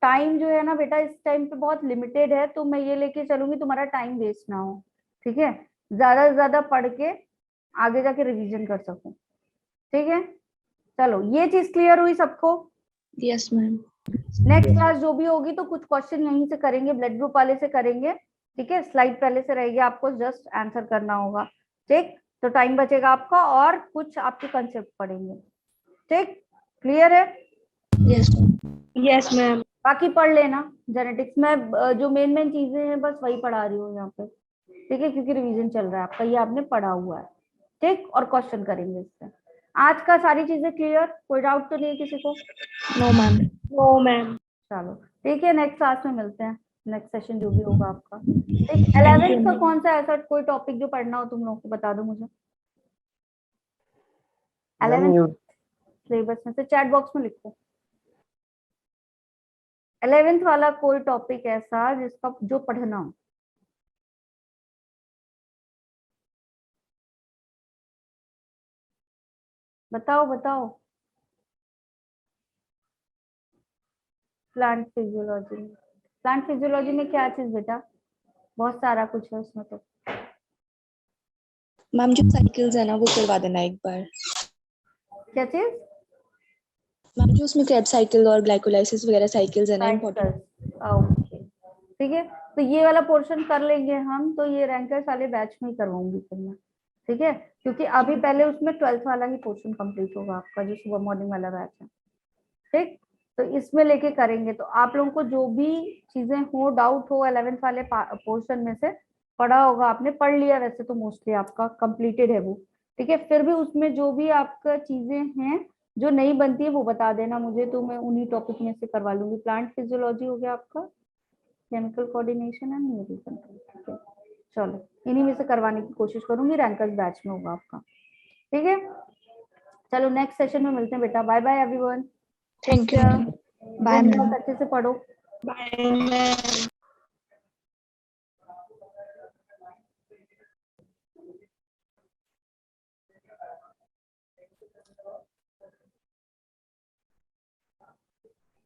टाइम जो है ना बेटा इस टाइम पे बहुत लिमिटेड है, तो मैं ये लेके चलूंगी तुम्हारा टाइम वेस्ट ना हो। ठीक है, ज्यादा से ज्यादा पढ़ के आगे जाके रिवीजन कर सकूं। ठीक है, चलो ये चीज क्लियर हुई सबको? Yes ma'am. नेक्स्ट क्लास जो भी होगी तो कुछ क्वेश्चन यहीं से करेंगे, ब्लड ग्रुप वाले से करेंगे। ठीक है, स्लाइड पहले से रहेगी, आपको जस्ट आंसर करना होगा। ठीक, तो टाइम बचेगा आपका, और कुछ आपके कंसेप्ट पढ़ेंगे। ठीक, क्लियर है? Yes yes ma'am. बाकी पढ़ लेना जेनेटिक्स में, जो मेन चीजें हैं बस वही पढ़ा रही हूँ यहाँ पे। ठीक है, क्योंकि रिवीजन चल रहा है आपका, ये आपने पढ़ा हुआ है। ठीक, और क्वेश्चन करेंगे इससे। आज का सारी चीजें क्लियर, कोई डाउट तो नहीं है किसी को? No ma'am. No ma'am. चलो ठीक है, नेक्स्ट क्लास में मिलते हैं, नेक्स्ट सेशन जो भी होगा आपका। ठीक, 11th का कौन सा ऐसा कोई टॉपिक जो पढ़ना हो तुम लोगों को बता दो मुझे। 11th सिलेबस में से चैट बॉक्स में लिखो 11th वाला कोई टॉपिक ऐसा जिसका जो पढ़ना हो। बताओ बताओ। प्लांट फिजियोलॉजी, प्लांट फिजियोलॉजी में क्या चीज बेटा? बहुत सारा कुछ है उसमें तो। मैम जो साइकिल्स है ना वो करवा देना एक बार। क्या चीज? मैम जो उसमें क्रेब्स साइकिल और ग्लाइकोलाइसिस वगैरह साइकिल्स है ना इम्पोर्टेंट। ओके, ठीक है, तो ये वाला पोर्शन कर लेंगे हम, तो ये रैंकर्स वाले बैच में ही करवाऊंगी फिर मैं। ठीक है, क्योंकि अभी पहले उसमें 12th वाला ही पोर्शन कंप्लीट होगा आपका, जो सुबह मॉर्निंग वाला बैच है। ठीक, तो इसमें लेके करेंगे, तो आप लोगों को जो भी चीजें हो, डाउट हो 11th वाले पोर्शन में से, पढ़ा होगा आपने, पढ़ लिया वैसे तो मोस्टली आपका कंप्लीटेड है वो। ठीक है, फिर भी उसमें जो भी आपका चीजें हैं जो नहीं बनती है वो बता देना मुझे, तो मैं उन्हीं टॉपिक में से करवा लूंगी। प्लांट फिजियोलॉजी हो गया आपका, chemical coordination and neural control. ठीक है, चलो इन्हीं में से करवाने की कोशिश करूंगी, रैंकर्स बैच में होगा आपका। ठीक है, चलो नेक्स्ट सेशन में मिलते हैं बेटा। Bye bye everyone, thank you. Bye ma'am. अच्छे से पढ़ो। Bye ma'am.